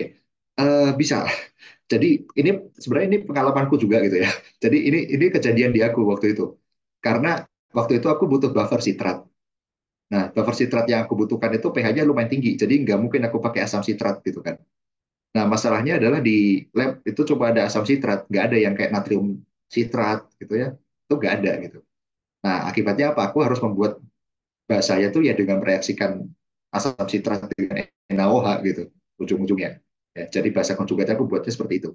bisa. Jadi ini sebenarnya ini pengalamanku juga gitu ya. Jadi ini kejadian di aku waktu itu. Karena waktu itu aku butuh buffer sitrat. Nah, buffer sitrat yang aku butuhkan itu pH-nya lumayan tinggi. Jadi nggak mungkin aku pakai asam sitrat gitu kan. Nah, masalahnya adalah di lab itu coba ada asam sitrat, nggak ada yang kayak natrium sitrat gitu ya. Itu nggak ada gitu. Nah, akibatnya apa? Aku harus membuat bahasanya tuh ya dengan mereaksikan asam sitrat dengan NaOH gitu ujung-ujungnya. Ya, jadi bahasa konjugatnya aku buatnya seperti itu.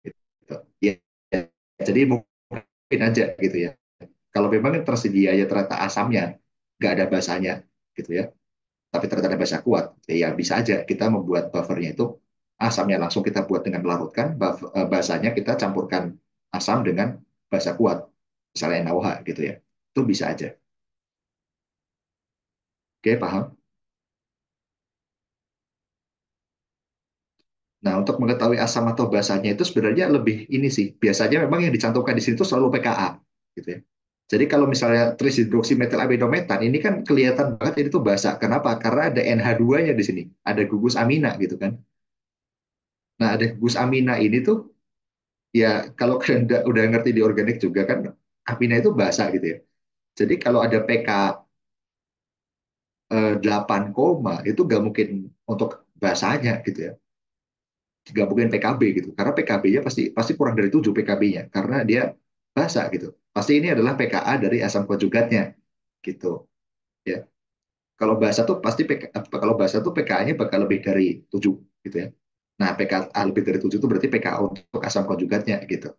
Gitu. Ya, ya, jadi mungkin aja gitu ya. Kalau memang tersedia ya ternyata asamnya nggak ada basanya gitu ya, tapi ternyata ada basa kuat, ya bisa aja kita membuat buffernya itu asamnya langsung kita buat dengan melarutkan, basanya kita campurkan asam dengan basa kuat, misalnya NaOH gitu ya. Itu bisa aja. Oke, paham? Nah, untuk mengetahui asam atau basanya itu sebenarnya lebih ini sih. Biasanya memang yang dicantumkan di situ selalu pKa gitu ya. Jadi kalau misalnya trisidroksimetilamidometan ini kan kelihatan banget ini tuh basa. Kenapa? Karena ada NH2-nya di sini, ada gugus amina gitu kan. Nah, ada gugus amina ini tuh ya kalau kalian udah ngerti di organik juga kan amina itu basa gitu ya. Jadi kalau ada pK 8 koma itu nggak mungkin untuk basanya gitu ya. Nggak mungkin PKB gitu. Karena PKB-nya pasti pasti kurang dari 7 PKB-nya karena dia basa gitu. Pasti ini adalah PKA dari asam konjugatnya gitu ya. Kalau bahasa tuh pasti kalau bahasa tuh PKA-nya bakal lebih dari 7 gitu ya. Nah, PKA lebih dari 7 itu berarti PKA untuk asam konjugatnya gitu.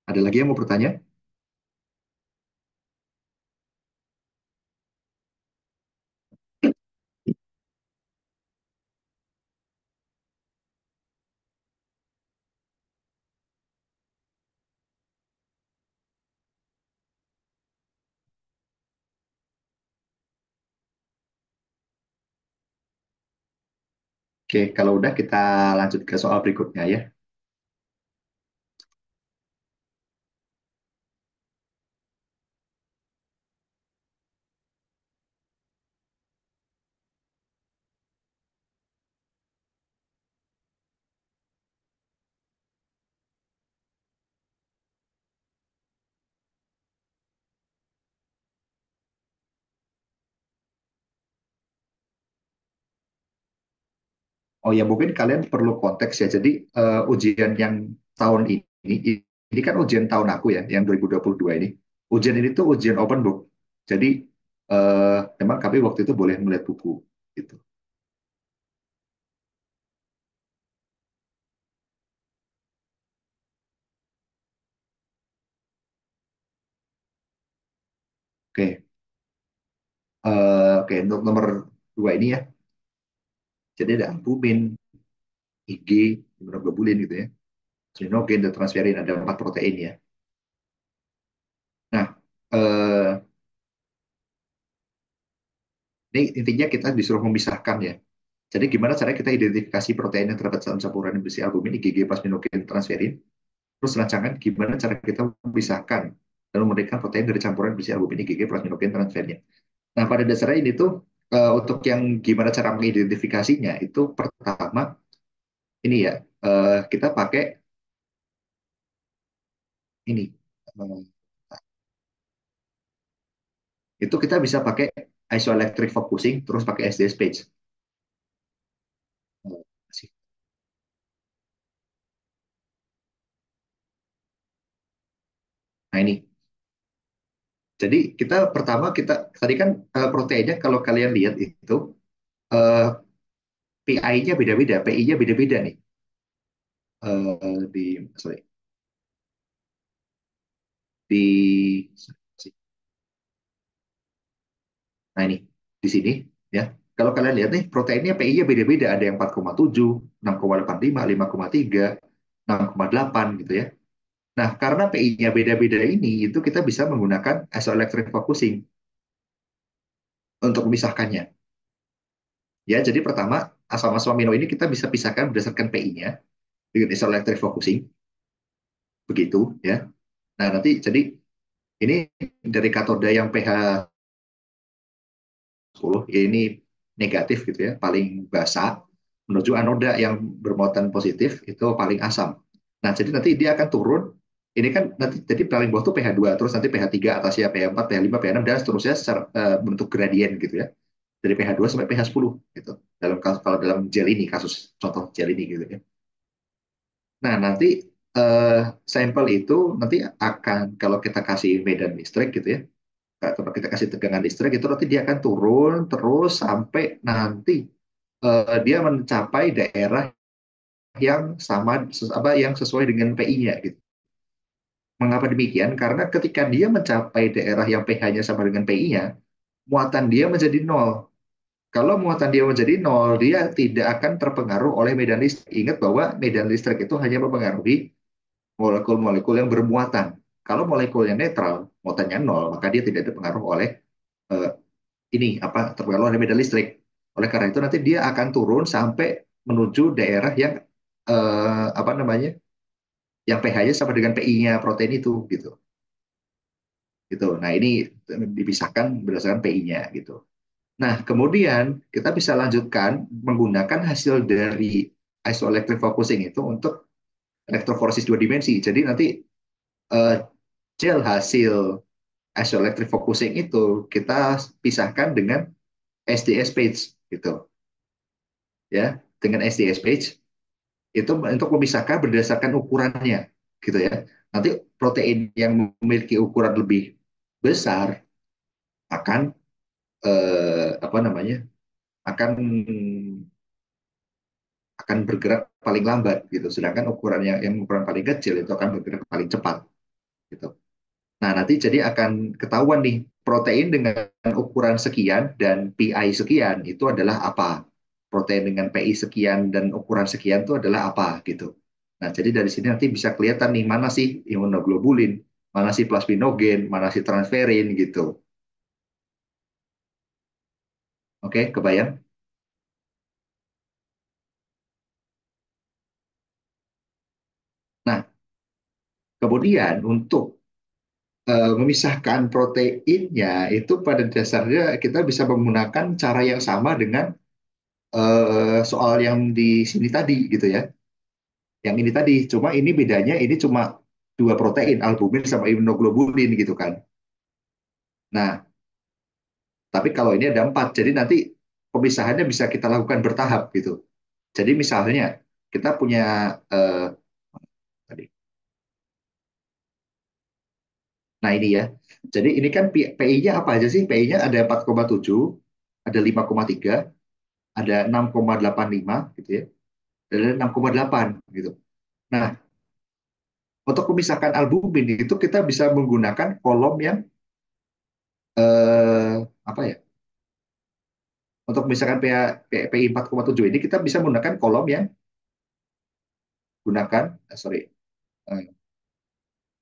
Ada lagi yang mau bertanya? Oke, kalau udah kita lanjut ke soal berikutnya ya. Oh ya, mungkin kalian perlu konteks ya. Jadi ujian yang tahun ini kan ujian tahun aku ya, yang 2022 ini. Ujian ini tuh ujian open book. Jadi memang kami waktu itu boleh melihat buku gitu. Oke, oke untuk nomor dua ini ya. Jadi ada albumin, Ig, immunoglobulin gitu ya, strinogen dan transferin ada 4 protein ya. eh, ini intinya kita disuruh memisahkan ya. Jadi gimana cara kita identifikasi protein yang terdapat dalam campuran besi albumin, IgG, plasminogen, transferin. Terus rancangan gimana cara kita memisahkan dan memberikan protein dari campuran besi albumin, IgG, plasminogen, transferin. Nah, pada dasarnya ini tuh untuk yang gimana cara mengidentifikasinya itu pertama ini ya kita pakai ini. Eh, itu kita bisa pakai isoelectric focusing terus pakai SDS page. Nah ini, jadi kita pertama kita tadi kan proteinnya kalau kalian lihat itu eh, PI-nya beda-beda, PI-nya beda-beda nih. Di sorry di nah ini di sini ya. Kalau kalian lihat nih proteinnya PI-nya beda-beda, ada yang 4,7, 6,85, 5,3, 6,8 gitu ya. Nah, karena PI-nya beda-beda ini, itu kita bisa menggunakan isoelectric focusing untuk memisahkannya. Ya, jadi pertama, asam-asam amino ini kita bisa pisahkan berdasarkan PI-nya dengan isoelectric focusing, begitu ya. Nah, nanti jadi ini dari katoda yang pH 10, ya ini negatif gitu ya, paling basah, menuju anoda yang bermuatan positif, itu paling asam. Nah, jadi nanti dia akan turun. Ini kan nanti jadi paling bawah tuh pH 2, terus nanti pH 3 atasnya pH 4, pH 5, pH 6 dan seterusnya secara, bentuk gradien gitu ya. Dari pH 2 sampai pH 10 gitu. Dalam kalau dalam gel ini kasus contoh gel ini gitu ya. Nah, nanti eh, sampel itu nanti akan kalau kita kasih medan listrik gitu ya. Kalau kita kasih tegangan listrik itu nanti dia akan turun terus sampai nanti dia mencapai daerah yang sama apa yang sesuai dengan PI-nya gitu. Mengapa demikian? Karena ketika dia mencapai daerah yang pH-nya sama dengan PI-nya, muatan dia menjadi nol. Kalau muatan dia menjadi nol, dia tidak akan terpengaruh oleh medan listrik. Ingat bahwa medan listrik itu hanya mempengaruhi molekul-molekul yang bermuatan. Kalau molekulnya netral, muatannya nol, maka dia tidak terpengaruh oleh uh, ini apa terpengaruh oleh medan listrik. Oleh karena itu nanti dia akan turun sampai menuju daerah yang apa namanya, yang pH-nya sama dengan PI-nya protein itu gitu. Gitu. Nah, ini dipisahkan berdasarkan PI-nya gitu. Nah, kemudian kita bisa lanjutkan menggunakan hasil dari isoelectric focusing itu untuk elektroforesis dua dimensi. Jadi nanti eh, gel hasil isoelectric focusing itu kita pisahkan dengan SDS page gitu ya. Dengan SDS page itu untuk memisahkan berdasarkan ukurannya gitu ya. Nanti protein yang memiliki ukuran lebih besar akan apa namanya? akan bergerak paling lambat gitu. Sedangkan ukuran yang ukuran paling kecil itu akan bergerak paling cepat gitu. Nah, nanti jadi akan ketahuan nih protein dengan ukuran sekian dan PI sekian itu adalah apa. Protein dengan PI sekian dan ukuran sekian itu adalah apa gitu. Nah, jadi dari sini nanti bisa kelihatan nih mana sih imunoglobulin, mana sih plasminogen, mana sih transferin gitu. Oke, kebayang? Nah, kemudian untuk memisahkan proteinnya itu pada dasarnya kita bisa menggunakan cara yang sama dengan soal yang di sini tadi gitu ya. Yang ini tadi, cuma ini bedanya ini cuma dua protein, albumin sama imunoglobulin gitu kan. Nah, tapi kalau ini ada empat, jadi nanti pemisahannya bisa kita lakukan bertahap gitu. Jadi misalnya kita punya tadi, nah ini ya. Jadi ini kan PI-nya apa aja sih? PI-nya ada 4,7, ada 5,3, ada 6,85 gitu ya, dan ada 6,8 gitu. Nah, untuk memisahkan albumin itu kita bisa menggunakan kolom yang apa ya? Untuk misalkan PI 4,7 ini kita bisa menggunakan kolom yang gunakan sorry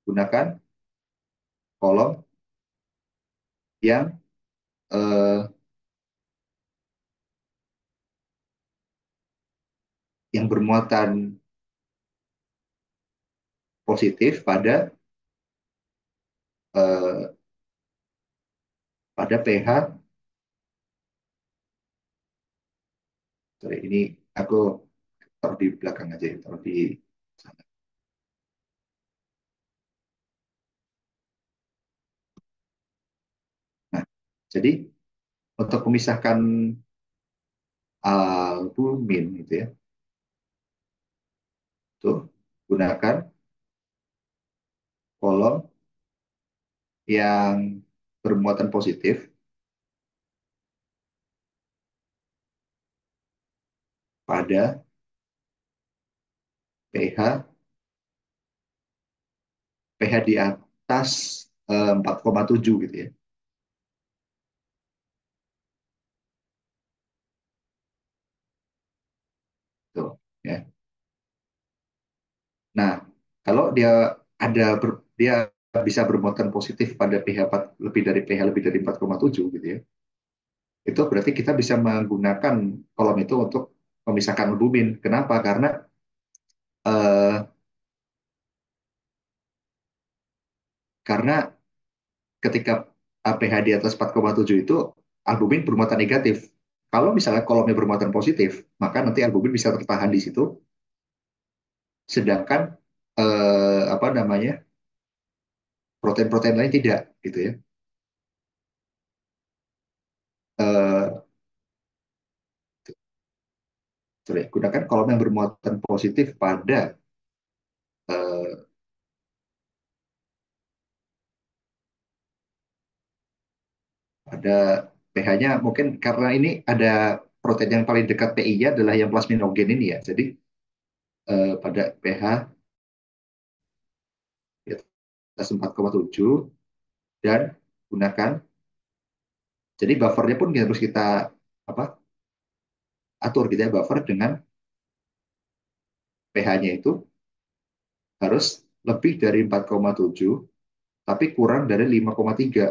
gunakan kolom yang eh, yang bermuatan positif eh, pada pH. Sorry, ini aku taruh di belakang aja ya, taruh di sana. Nah, jadi untuk memisahkan albumin gitu ya, tuh gunakan kolom yang bermuatan positif pada pH pH di atas 4,7 gitu ya. Tuh, ya. Nah, kalau dia bisa bermuatan positif pada pH 4, lebih dari 4,7 gitu ya. Itu berarti kita bisa menggunakan kolom itu untuk memisahkan albumin. Kenapa? Eh, karena ketika pH di atas 4,7 itu albumin bermuatan negatif. Kalau misalnya kolomnya bermuatan positif, maka nanti albumin bisa tertahan di situ, sedangkan apa namanya protein-protein lain tidak, gitu ya. Eh, Sorry, gunakan kolom yang bermuatan positif eh, pada pH-nya, mungkin karena ini ada protein yang paling dekat PI-nya adalah yang plasminogen ini ya. Jadi pada pH di atas 4,7 dan gunakan. Jadi buffernya pun harus kita apa atur gitu ya, buffer dengan pH-nya itu harus lebih dari 4,7 tapi kurang dari 5,3.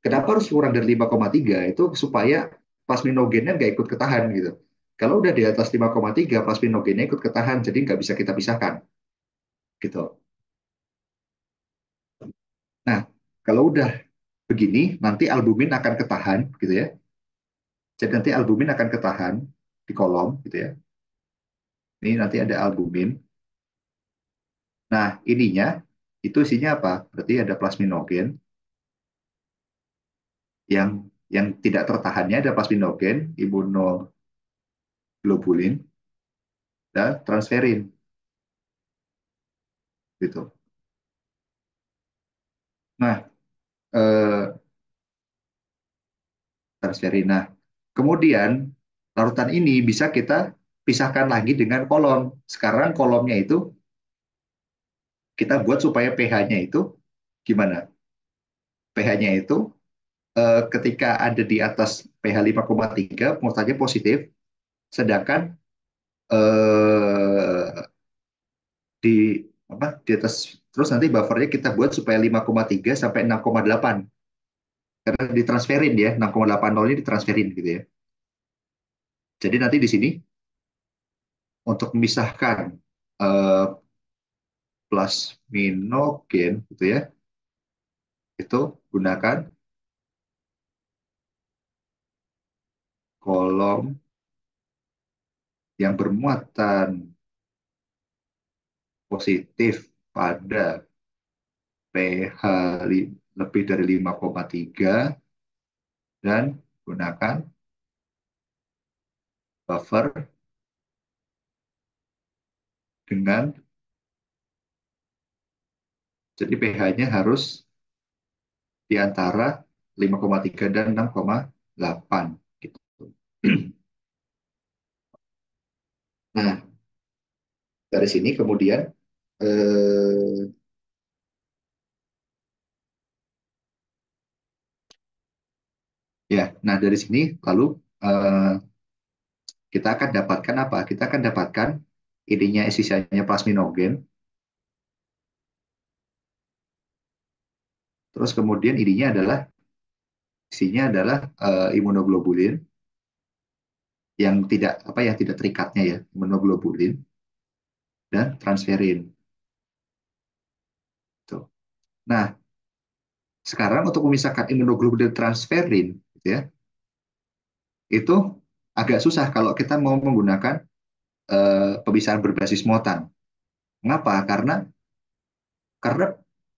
Kenapa harus kurang dari 5,3? Itu supaya plasminogennya nggak ikut ketahan gitu. Kalau udah di atas 5,3, plasminogennya ikut ketahan, jadi nggak bisa kita pisahkan gitu. Nah, kalau udah begini, nanti albumin akan ketahan gitu ya. Jadi nanti albumin akan ketahan di kolom gitu ya. Ini nanti ada albumin. Nah, ininya itu isinya apa? Berarti ada plasminogen yang tidak tertahannya ada plasminogen, imunoglobulin, dan transferin gitu. Nah, eh, transferin. Nah, kemudian larutan ini bisa kita pisahkan lagi dengan kolom. Sekarang kolomnya itu kita buat supaya pH-nya itu gimana? pH-nya itu ketika ada di atas pH 5,3 muatannya positif, sedangkan eh, di di atas terus nanti buffernya kita buat supaya 5,3 sampai 6,8 karena ditransferin ya 6,80 ini ditransferin gitu ya. Jadi nanti di sini untuk memisahkan eh, plasminogen gitu ya, itu gunakan kolom yang bermuatan positif pada pH lebih dari 5,3 dan gunakan buffer dengan jadi pH-nya harus di antara 5,3 dan 6,8 gitu. Nah, dari sini kemudian eh, ya, nah dari sini lalu eh, kita akan dapatkan apa? Kita akan dapatkan ininya sisanya plasminogen, terus kemudian ininya adalah Isinya adalah imunoglobulin yang tidak apa ya tidak terikatnya ya, imunoglobulin dan transferin. Tuh. Nah, sekarang untuk memisahkan imunoglobulin dan transferin, gitu ya, itu agak susah kalau kita mau menggunakan pemisahan berbasis muatan. Mengapa? Karena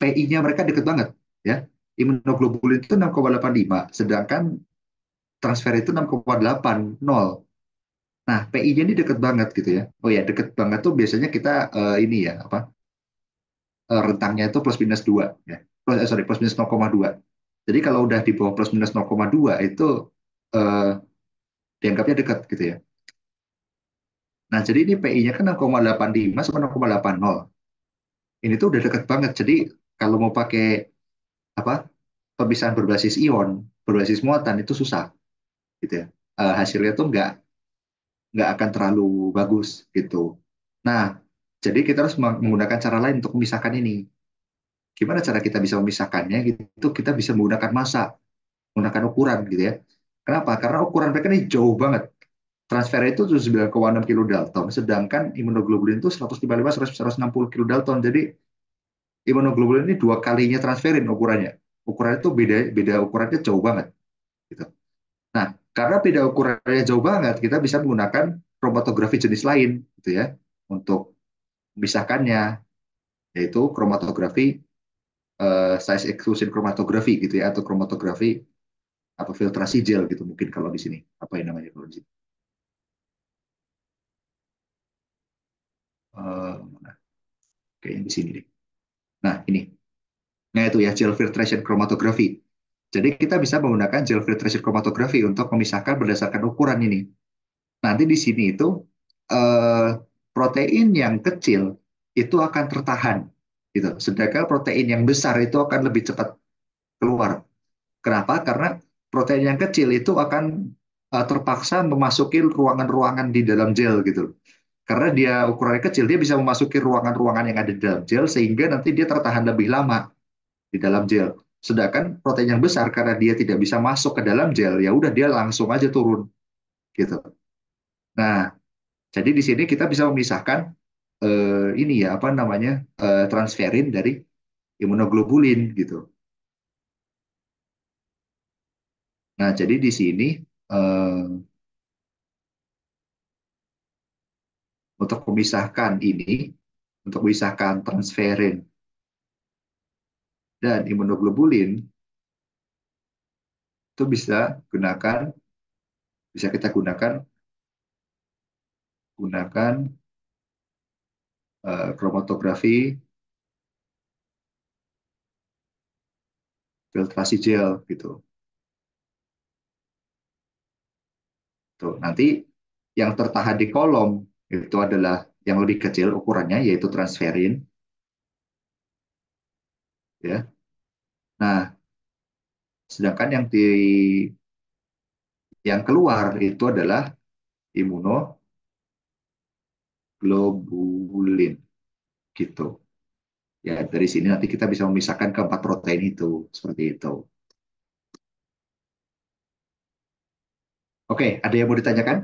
PI-nya mereka deket banget, ya. Imunoglobulin itu 6,85, sedangkan transfer itu 6,80. Nah, PI-nya ini deket banget gitu ya. Oh ya, deket banget tuh biasanya kita ini ya, apa rentangnya itu plus minus 2 ya. Sorry, plus minus 0,2. Jadi kalau udah di bawah plus minus 0,2 itu eh, dianggapnya dekat gitu ya. Nah, jadi ini PI-nya kan 6,85 sama 0,80. Ini tuh udah dekat banget. Jadi kalau mau pakai apa pemisahan berbasis ion, berbasis muatan itu susah gitu ya. Hasilnya tuh nggak akan terlalu bagus gitu. Nah, jadi kita harus menggunakan cara lain untuk memisahkan ini. Gimana cara kita bisa memisahkannya gitu? Kita bisa menggunakan massa, menggunakan ukuran gitu ya. Kenapa? Karena ukuran mereka ini jauh banget. Transfer itu 9,6 kilodalton, sedangkan imunoglobulin itu 155-160 kilodalton. Jadi imunoglobulin ini dua kalinya transferin ukurannya. Ukurannya itu beda beda ukurannya jauh banget gitu. Nah, karena beda ukurannya jauh banget, kita bisa menggunakan kromatografi jenis lain gitu ya untuk memisahkannya, yaitu kromatografi size exclusion kromatografi gitu ya, atau kromatografi atau filtrasi gel gitu mungkin kalau di sini apa yang namanya kalau di sini. Nah, kayaknya di sini deh. Nah, ini. Nah, itu ya gel filtration chromatography. Jadi kita bisa menggunakan gel filtration chromatography untuk memisahkan berdasarkan ukuran ini. Nanti di sini itu eh, protein yang kecil itu akan tertahan gitu. Sedangkan protein yang besar itu akan lebih cepat keluar. Kenapa? Karena protein yang kecil itu akan terpaksa memasuki ruangan-ruangan di dalam gel gitu. Karena dia ukurannya kecil, dia bisa memasuki ruangan-ruangan yang ada di dalam gel sehingga nanti dia tertahan lebih lama di dalam gel. Sedangkan protein yang besar karena dia tidak bisa masuk ke dalam gel, ya udah dia langsung aja turun gitu. Nah, jadi di sini kita bisa memisahkan ini ya apa namanya transferin dari imunoglobulin gitu. Nah, jadi di sini eh, untuk memisahkan ini, untuk memisahkan transferin dan imunoglobulin itu bisa kita gunakan kromatografi filtrasi gel gitu. Tuh, nanti yang tertahan di kolom itu adalah yang lebih kecil ukurannya yaitu transferin ya. Nah, sedangkan yang keluar itu adalah imunoglobulin gitu. Ya, dari sini nanti kita bisa memisahkan keempat protein itu seperti itu. Oke, ada yang mau ditanyakan?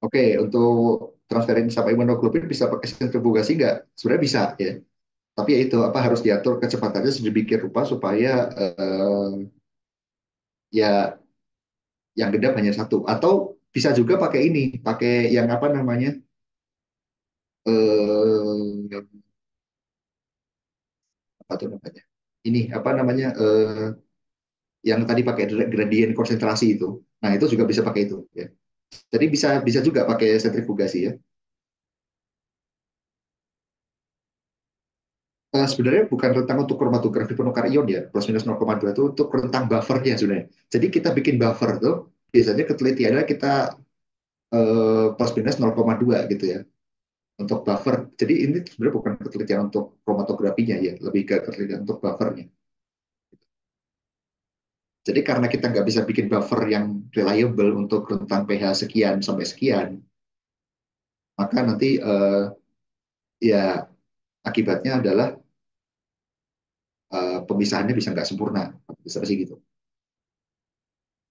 Oke, untuk transferin sama imunoglobulin bisa pakai sentrifugasi nggak? Sebenarnya bisa ya. Tapi ya itu apa harus diatur kecepatannya sedemikian rupa supaya ya yang genap hanya satu. Atau bisa juga pakai ini, pakai yang apa namanya? Eh apa tuh namanya? Ini apa namanya? Yang tadi pakai gradient konsentrasi itu. Nah, itu juga bisa pakai itu ya. Jadi bisa bisa juga pakai sentrifugasi ya. Sebenarnya bukan rentang untuk kromatografi penukar ion ya, plus minus 0,2 itu untuk rentang buffernya sebenarnya. Jadi kita bikin buffer tuh, biasanya ketelitiannya kita plus minus 0,2 gitu ya, untuk buffer. Jadi ini sebenarnya bukan ketelitian untuk kromatografinya ya, lebih ke ketelitian untuk buffernya. Jadi karena kita nggak bisa bikin buffer yang reliable untuk rentang pH sekian sampai sekian, maka nanti ya akibatnya adalah pemisahannya bisa nggak sempurna. Bisa sih gitu.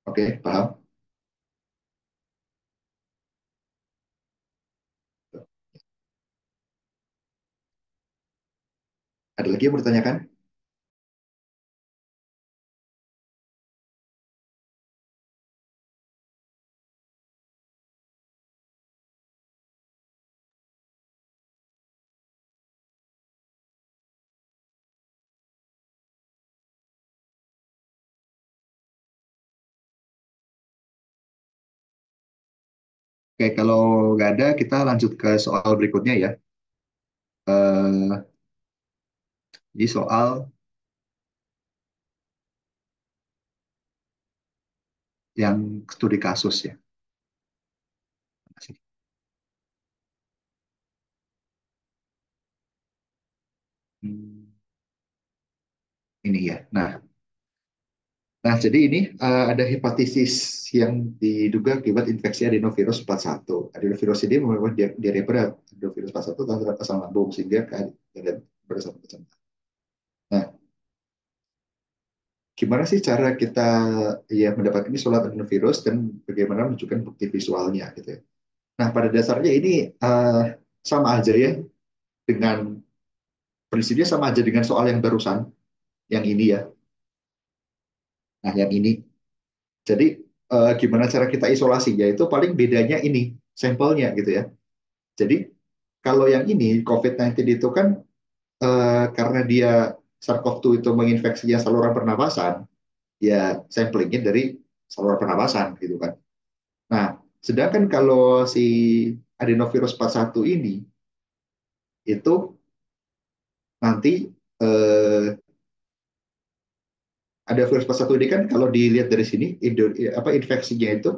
Oke, paham? Ada lagi yang mau ditanyakan? Oke, kalau nggak ada, kita lanjut ke soal berikutnya ya. Eh, Di soal yang studi kasus ya. Hmm, ini ya. Nah, jadi ini ada hipotesis yang diduga akibat infeksi adenovirus 41. Adenovirus ini merupakan diare berat. Adenovirus 41 terhadap asam lambung sehingga keadaan bersama kecemasan. Nah, gimana sih cara kita ya mendapatkan isolat adenovirus dan bagaimana menunjukkan bukti visualnya gitu ya. Nah, pada dasarnya ini sama aja ya dengan prinsipnya sama aja dengan soal yang barusan, yang ini ya. Nah, yang ini. Jadi gimana cara kita isolasi? Yaitu paling bedanya ini sampelnya gitu ya. Jadi kalau yang ini COVID-19 itu kan karena dia SARS-CoV-2 itu menginfeksinya saluran pernapasan, ya samplingnya dari saluran pernapasan gitu kan. Nah, sedangkan kalau si adenovirus 41 ini itu nanti adenovirus 41 ini kan kalau dilihat dari sini apa infeksinya itu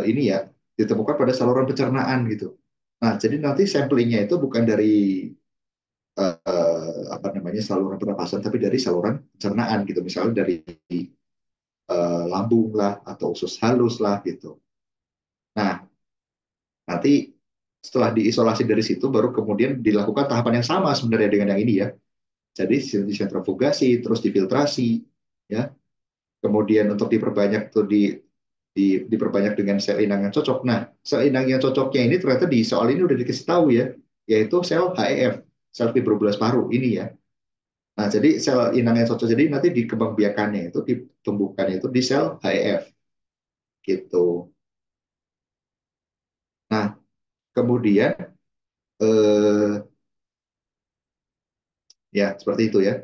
ini ya ditemukan pada saluran pencernaan gitu. Nah, jadi nanti samplingnya itu bukan dari apa namanya saluran pernapasan, tapi dari saluran pencernaan gitu. Misalnya dari lambung lah atau usus halus lah gitu. Nah, nanti setelah diisolasi dari situ, baru kemudian dilakukan tahapan yang sama sebenarnya dengan yang ini ya. Jadi disentrifugasi, terus difiltrasi, ya. Kemudian untuk diperbanyak tuh diperbanyak dengan sel inang yang cocok. Nah, sel inang yang cocoknya ini ternyata di soal ini udah dikasih tahu ya, yaitu sel HEF, sel fibroblast paru ini ya. Nah, jadi sel inang yang cocok jadi nanti dikembangbiakannya itu ditumbuhkannya itu di sel HEF gitu. Nah, kemudian eh, ya seperti itu ya.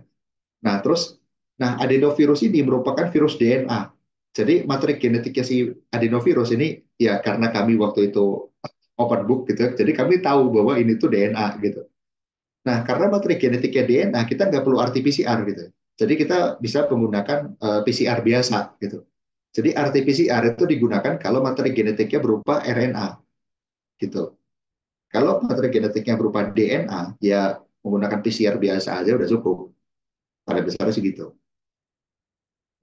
Nah, terus adenovirus ini merupakan virus DNA. Jadi materi genetiknya si adenovirus ini ya karena kami waktu itu open book gitu, jadi kami tahu bahwa ini tuh DNA gitu. Nah, karena materi genetiknya DNA, kita nggak perlu RT-PCR gitu. Jadi kita bisa menggunakan PCR biasa gitu. Jadi RT-PCR itu digunakan kalau materi genetiknya berupa RNA gitu. Kalau materi genetiknya berupa DNA, ya menggunakan PCR biasa aja udah cukup. Pada besarnya sih gitu.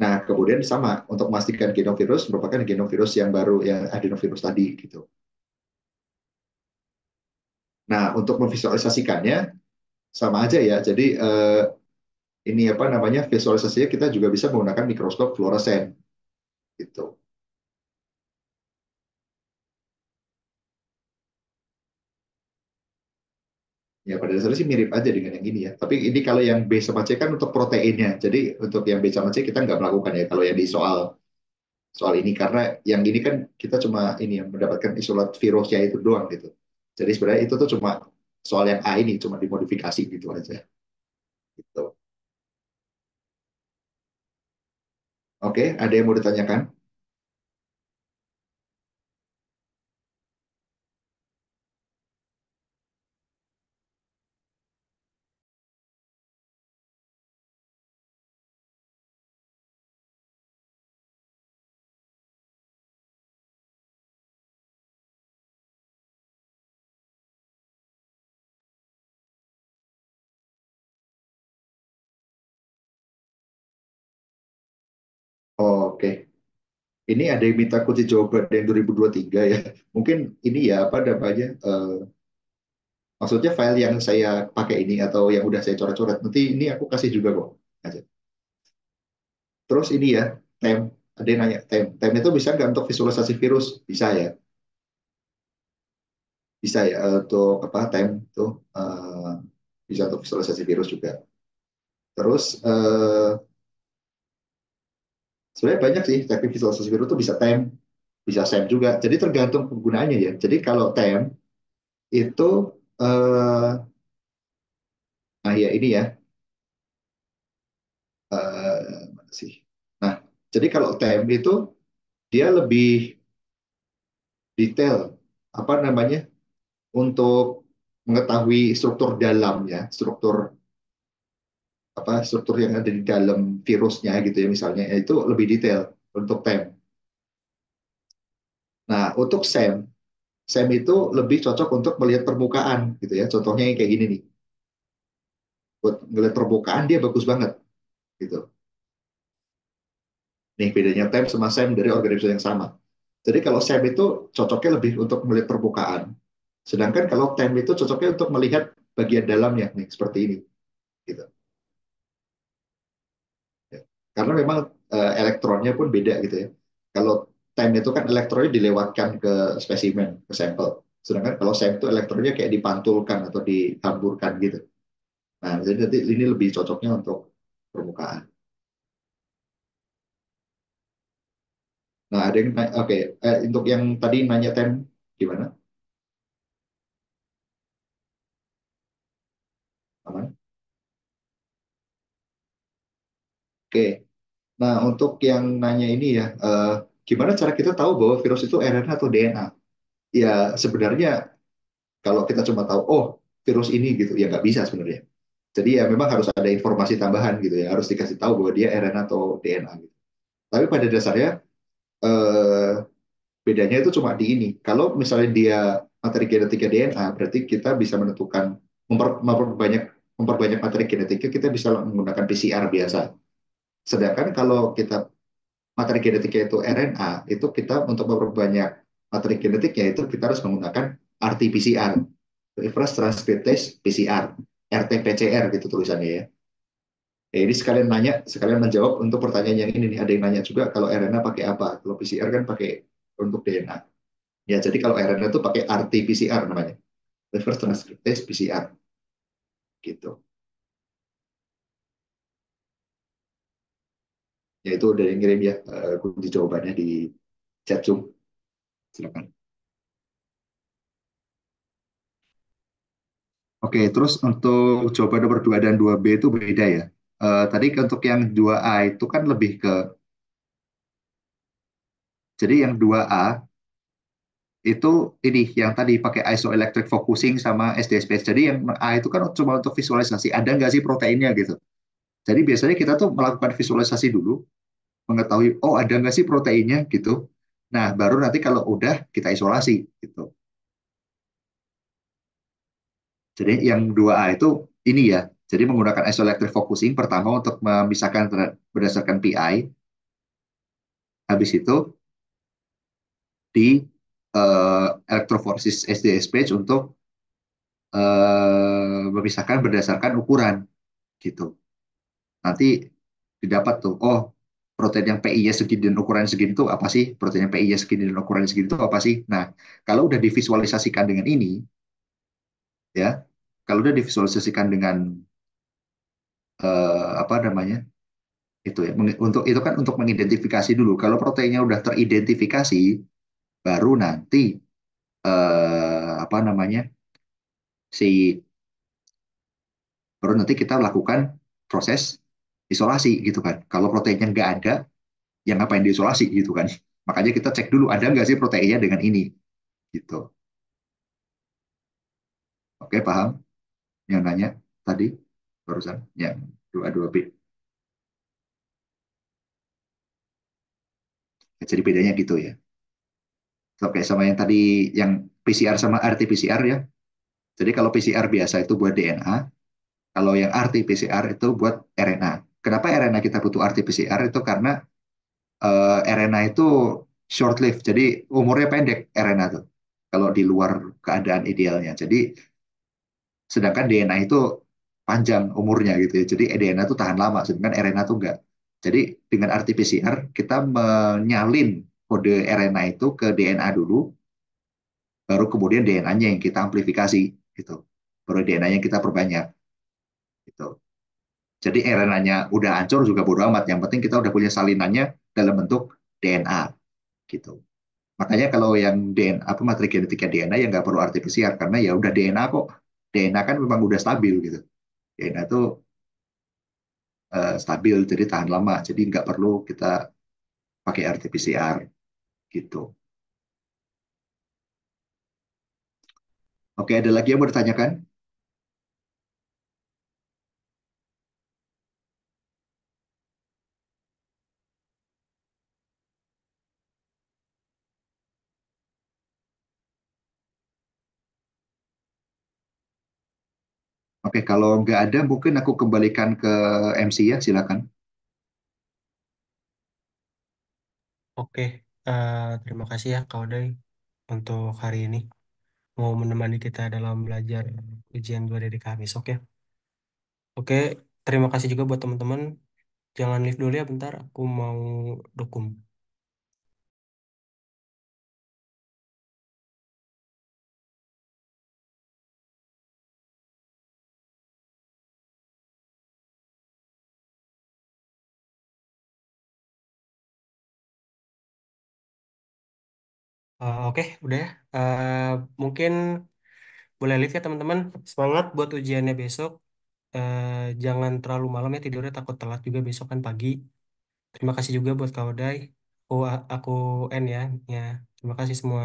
Nah, kemudian sama untuk memastikan genovirus merupakan genovirus yang baru yang adenovirus tadi gitu. Nah, untuk memvisualisasikannya sama aja ya. Jadi ini apa namanya visualisasinya kita juga bisa menggunakan mikroskop fluoresen gitu. Ya pada dasarnya sih mirip aja dengan yang ini ya. Tapi ini kalau yang B sama C kan untuk proteinnya. Jadi untuk yang B sama C kita nggak melakukan ya. Kalau yang di soal soal ini karena yang ini kan kita cuma ini yang mendapatkan isolat virusnya itu doang gitu. Jadi sebenarnya itu tuh cuma soal yang A ini cuma dimodifikasi gitu aja. Gitu. Oke, ada yang mau ditanyakan? Oke. Ini ada yang minta kunci jawaban yang 2023 ya. Mungkin ini ya apa namanya? Maksudnya file yang saya pakai ini atau yang udah saya coret-coret. Nanti ini aku kasih juga kok. Aja. Terus ini ya, tem. Ada yang nanya tem. Tem itu bisa nggak untuk visualisasi virus? Bisa ya. Bisa ya untuk apa tem tuh bisa untuk visualisasi virus juga. Terus sebenarnya banyak sih teknik visualisasi virus tuh bisa tem, bisa SEM juga. Jadi tergantung penggunaannya ya. Jadi kalau tem itu nah ya ini ya mana sih? Nah, jadi kalau tem itu dia lebih detail apa namanya untuk mengetahui struktur dalam ya, struktur yang ada di dalam virusnya gitu ya misalnya itu lebih detail untuk tem. Nah, untuk SEM itu lebih cocok untuk melihat permukaan gitu ya. Contohnya yang kayak gini nih. Buat ngelihat permukaan dia bagus banget gitu. Nih bedanya TEM sama SEM dari organisasi yang sama. Jadi kalau SEM itu cocoknya lebih untuk melihat permukaan. Sedangkan kalau TEM itu cocoknya untuk melihat bagian dalamnya nih seperti ini gitu. Ya. Karena memang elektronnya pun beda gitu ya. Kalau TEM itu kan elektronnya dilewatkan ke spesimen, ke sampel. Sedangkan kalau SEM itu elektronnya kayak dipantulkan atau dihamburkan gitu. Nah, jadi nanti ini lebih cocoknya untuk permukaan. Nah, ada yang oke, untuk yang tadi nanya tem gimana? Aman? Oke. Nah, untuk yang nanya ini ya, gimana cara kita tahu bahwa virus itu RNA atau DNA? Ya, sebenarnya kalau kita cuma tahu, oh, virus ini gitu, ya nggak bisa sebenarnya. Jadi ya memang harus ada informasi tambahan gitu ya, harus dikasih tahu bahwa dia RNA atau DNA gitu. Tapi pada dasarnya eh, bedanya itu cuma di ini. Kalau misalnya dia materi genetika DNA, berarti kita bisa menentukan memperbanyak materi genetika, kita bisa menggunakan PCR biasa. Sedangkan kalau kita materi genetika itu RNA, itu kita untuk memperbanyak materi genetiknya itu kita harus menggunakan RT-PCR, Reverse Transcriptase PCR, RT-PCR gitu tulisannya ya. Ini sekalian nanya, sekalian menjawab untuk pertanyaan yang ini nih. Ada yang nanya juga kalau RNA pakai apa? Kalau PCR kan pakai untuk DNA. Ya, jadi kalau RNA itu pakai RT-PCR namanya, Reverse Transcriptase PCR gitu. Ya itu udah yang ngirim ya kunci jawabannya di chat Zoom. Silakan. Oke, terus untuk jawaban nomor 2 dan 2B itu beda ya. Tadi untuk yang 2A itu kan lebih ke, jadi yang 2A itu ini yang tadi pakai isoelectric focusing sama SDSPS. Jadi yang A itu kan cuma untuk visualisasi, ada nggak sih proteinnya gitu. Jadi biasanya kita tuh melakukan visualisasi dulu, mengetahui, oh ada nggak sih proteinnya gitu. Nah, baru nanti kalau udah kita isolasi gitu. Jadi yang 2A itu ini ya, jadi menggunakan isoelectric focusing pertama untuk memisahkan berdasarkan PI, habis itu di electrophoresis SDSPH untuk memisahkan berdasarkan ukuran gitu. Nanti didapat tuh, oh protein yang PI-nya segini dan ukuran segini itu apa sih? Protein yang PI-nya segini dan ukuran segini itu apa sih? Nah, kalau udah divisualisasikan dengan ini, ya, kalau udah divisualisasikan dengan apa namanya itu ya, untuk itu kan untuk mengidentifikasi dulu. Kalau proteinnya udah teridentifikasi, baru nanti apa namanya si baru nanti kita lakukan proses isolasi gitu kan. Kalau proteinnya nggak ada, yang ngapain diisolasi gitu kan. Makanya kita cek dulu ada nggak sih proteinnya dengan ini gitu. Oke, paham yang nanya tadi barusan yang dua b. Jadi bedanya gitu ya. Oke, sama yang tadi yang PCR sama RT-PCR ya. Jadi kalau PCR biasa itu buat DNA, kalau yang RT-PCR itu buat RNA. Kenapa RNA kita butuh RT-PCR itu karena RNA itu short live, jadi umurnya pendek RNA tuh kalau di luar keadaan idealnya. Jadi sedangkan DNA itu panjang umurnya gitu ya. Jadi DNA itu tahan lama, sedangkan RNA itu enggak. Jadi dengan RT-PCR kita menyalin kode RNA itu ke DNA dulu, baru kemudian DNA-nya yang kita amplifikasi gitu. Baru DNA-nya yang kita perbanyak gitu. Jadi RNA-nya udah hancur juga bodo amat. Yang penting kita udah punya salinannya dalam bentuk DNA gitu. Makanya kalau yang DNA apa materi genetika DNA ya nggak perlu RT-PCR karena ya udah DNA kok. DNA kan memang udah stabil gitu. DNA itu stabil jadi tahan lama. Jadi nggak perlu kita pakai RT-PCR gitu. Oke, ada lagi yang mau ditanyakan? Oke, kalau nggak ada mungkin aku kembalikan ke MC ya, silakan. Oke, terima kasih ya Kak Odai untuk hari ini mau menemani kita dalam belajar ujian 2D di Kamis. Oke, oke, terima kasih juga buat teman-teman. Jangan live dulu ya bentar, aku mau dukung. Oke, udah ya. Mungkin boleh live ya teman-teman. Semangat buat ujiannya besok. Jangan terlalu malam ya tidurnya takut telat juga besok kan pagi. Terima kasih juga buat Kak Odai. Aku end ya. Ya, terima kasih semua.